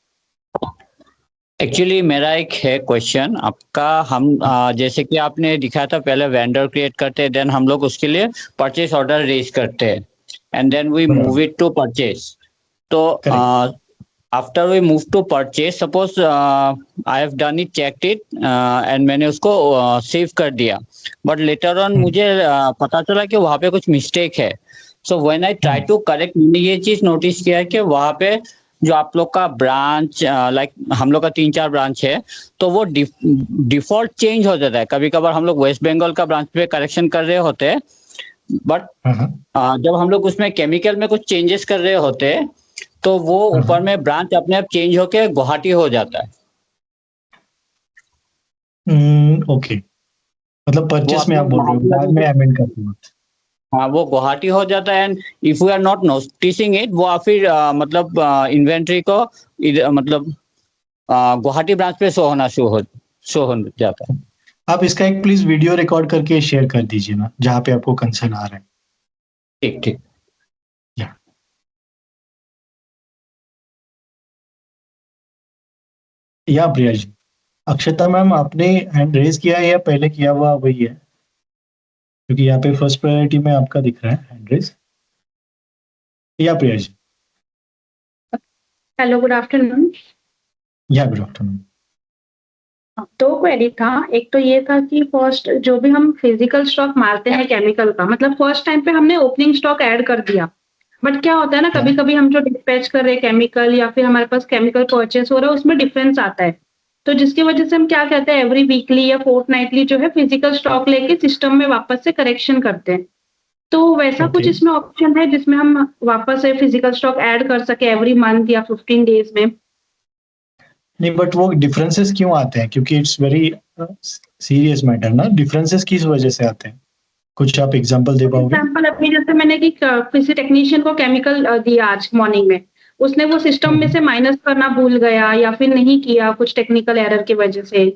Actually मेरा एक है क्वेश्चन आपका। हम जैसे कि आपने दिखाया था, पहले वेंडर क्रिएट करते हैं, देन हम लोग उसके लिए परचेस ऑर्डर रेज करते हैं, and then we move it to purchase. तो Correct. After we move to purchase, suppose I have done it, checked it, and मैंने उसको सेव कर दिया, बट लेटर ऑन मुझे पता चला कि वहाँ पे कुछ मिस्टेक है। So when I try to correct, मैंने ये चीज नोटिस किया है कि वहाँ पे जो आप लोग का ब्रांच, लाइक हम लोग का 3-4 ब्रांच है, तो वो डिफॉल्ट चेंज हो जाता है। कभी कभार हम लोग वेस्ट बंगाल का ब्रांच पे करेक्शन कर रहे होते हैं, बट जब हम लोग उसमें केमिकल में कुछ चेंजेस कर रहे होते हैं, तो वो ऊपर में ब्रांच अपने आप चेंज होके गुवाहाटी हो जाता है। ओके, मतलब वो परचेस में अपना आप बोल रहे हो, बाद में अमेंड करते हो। हाँ, वो गुवाहाटी हो जाता है, and if we are not noticing it, वो फिर मतलब इन्वेंट्री को मतलब गुवाहाटी ब्रांच पे शो हो जाता है। आप इसका एक प्लीज वीडियो रिकॉर्ड करके शेयर कर दीजिए ना, जहाँ पे आपको कंसर्न आ रहा है। ठीक ठीक। या प्रिया जी, अक्षता मैम, आपने हैंड रेज किया है या पहले किया हुआ वही है? क्योंकि यहाँ पे फर्स्ट प्रायोरिटी में आपका दिख रहा है hand raise. Yeah Priya ji? Hello, good afternoon. Yeah good afternoon. दो क्वेरी था। एक तो ये था कि फर्स्ट जो भी हम फिजिकल स्टॉक मारते हैं केमिकल का, मतलब फर्स्ट टाइम पे हमने ओपनिंग स्टॉक ऐड कर दिया, बट क्या होता है ना, कभी कभी हम जो डिस्पैच कर रहे हैं केमिकल या फिर हमारे पास केमिकल परचेस हो रहा है, उसमें डिफरेंस आता है। तो जिसकी वजह से हम क्या कहते हैं, एवरी वीकली या फोर्टनाइटली जो है फिजिकल स्टॉक लेके सिस्टम में वापस से करेक्शन करते हैं। तो वैसा कुछ Okay. इसमें ऑप्शन है जिसमें हम वापस से फिजिकल स्टॉक ऐड कर सके एवरी मंथ या 15 डेज में? नहीं, बट वो डिफरेंसेस क्यों आते हैं? क्योंकि इट्स वेरी सीरियस मैटर ना, डिफरेंसेस किस वजह से आते हैं? कुछ आप एग्जांपल दे पाओगे? एग्जाम्पल अभी जैसे मैंने कि किसी टेक्नीशियन को केमिकल दिया आज मॉर्निंग में, उसने वो सिस्टम में से माइनस करना भूल गया या फिर नहीं किया कुछ टेक्निकल एरर की वजह से,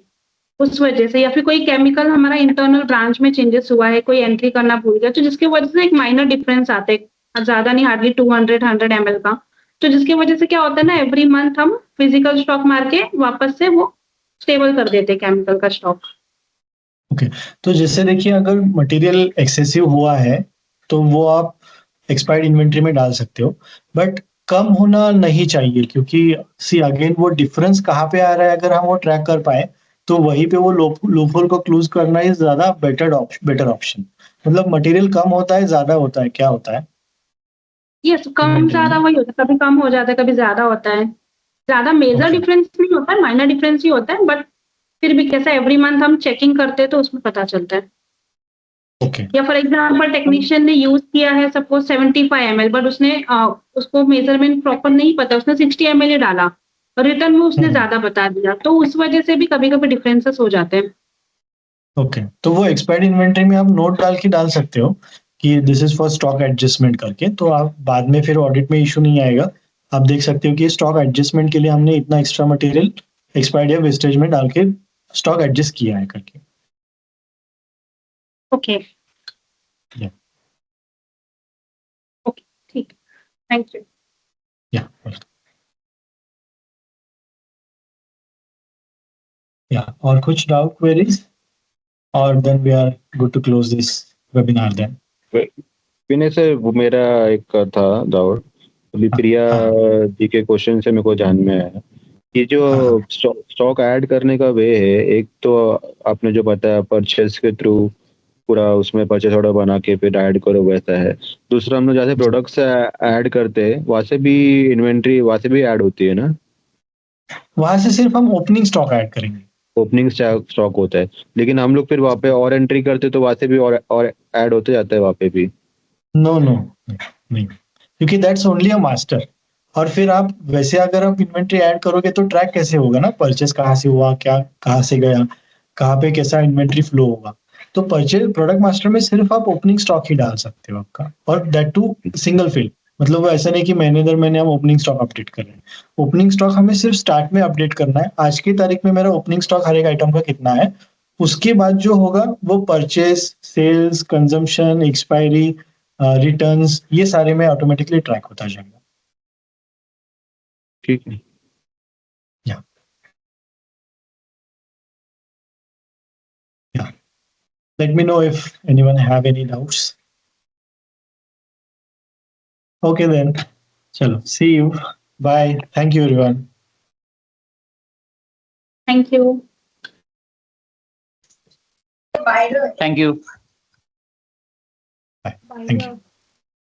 उस वजह से, या फिर कोई केमिकल हमारा इंटरनल ब्रांच में चेंजेस हुआ है, कोई एंट्री करना भूल गया, तो जिसकी वजह से एक माइनर डिफरेंस आते हैं, ज्यादा नहीं, हार्डली 200 ml का। तो जिसकी वजह से क्या होता है ना, एवरी मंथ हम फिजिकल स्टॉक मार के वापस से वो स्टेबल कर देते हैं केमिकल का स्टॉक। ओके, तो जैसे देखिए, अगर मटेरियल एक्सेसिव हुआ है तो वो आप एक्सपायर्ड इन्वेंट्री में डाल सकते हो, बट कम होना नहीं चाहिए, क्योंकि सी अगेन वो डिफरेंस कहाँ पे आ रहा है, अगर हम वो ट्रैक कर पाए तो वहीं पे वो लूपहोल को क्लोज करना इज ज्यादा बेटर ऑप्शन। मतलब मटेरियल कम होता है, ज्यादा होता है, क्या होता है यस, कम इन्वेंट्री ज्यादा में? वही होता है, कभी कम हो जाता है, कभी ज्यादा होता है। ज्यादा मेजर ओके डिफरेंस नहीं होता है, माइनर डिफरेंस ही होता है, बट फिर भी कैसा एवरी मंथ हम चेकिंग करते हैं तो उसमें पता चलता है। ओके या फॉर एग्जांपल टेक्नीशियन ने यूज किया है सपोज 75 ml, बट उसने उसको मेजरमेंट प्रॉपर नहीं पता, उसने 60 ml ही डाला, रिटर्न में उसने ज्यादा बता दिया, तो उस वजह से भी कभी कभी डिफरेंसेस हो जाते हैं। ओके, तो वो एक्सपायर्ड इन्वेंट्री में आप नोट डाल सकते हो कि this is for stock adjustment करके, तो आप बाद में फिर ऑडिट में इशू नहीं आएगा। आप देख सकते हो कि स्टॉक एडजस्टमेंट के लिए हमने इतना एक्स्ट्रा मटेरियल एक्सपायर्ड या वेस्टेज में डाल के स्टॉक एडजस्ट किया है करके। ओके या ओके, ठीक, थैंक यू। या या और कुछ डाउट, क्वेरीज? और then we are good to close this webinar then. Vinay sir, वो मेरा एक था डाउट, अभी प्रिया हाँ जी के क्वेश्चन से मेरे को जान में आया। ये जो हाँ स्टॉक ऐड करने का वे है, एक तो आपने जो बताया परचेस के थ्रू पूरा उसमें परचेस ऑर्डर बना के फिर ऐड करो, वैसा है। दूसरा, हम लोग जैसे प्रोडक्ट्स ऐड करते हैं वहाँ से भी इन्वेंट्री वहाँ से भी ऐड होती है ना? वहां से सिर्फ हम ओपनिंग स्टॉक ऐड करेंगे। ओपनिंग स्टॉक होता है, लेकिन हम लोग फिर वहाँ पे और एंट्री करते तो वहाँ से भी और ऐड होते जाता है वहाँ पे भी। नो नो, नहीं, क्योंकि दैट्स ओनली अ मास्टर। और फिर आप वैसे अगर आप इन्वेंट्री ऐड करोगे तो ट्रैक कैसे होगा ना, परचेस कहाँ से हुआ, क्या कहाँ से गया, कहाँ पे कैसा इन्वेंट्री फ्लो होगा। तो परचेज प्रोडक्ट मास्टर में सिर्फ आप ओपनिंग स्टॉक ही डाल सकते हो आपका, और दैट टू सिंगल फिल। मतलब वो ऐसा नहीं कि महीने दर महीने हम ओपनिंग स्टॉक अपडेट कर रहे हैं। ओपनिंग स्टॉक हमें सिर्फ स्टार्ट में अपडेट करना है, आज की तारीख में मेरा ओपनिंग स्टॉक हर एक आइटम का कितना है। उसके बाद जो होगा वो purchase, sales, consumption, expiry, returns, ये सारे में ऑटोमेटिकली ट्रैक होता जाएगा। ठीक है। Let me know if anyone have any doubts. Okay then. Chalo, see you. Bye. Thank you everyone. Thank you. Thank you. Bye. Thank you.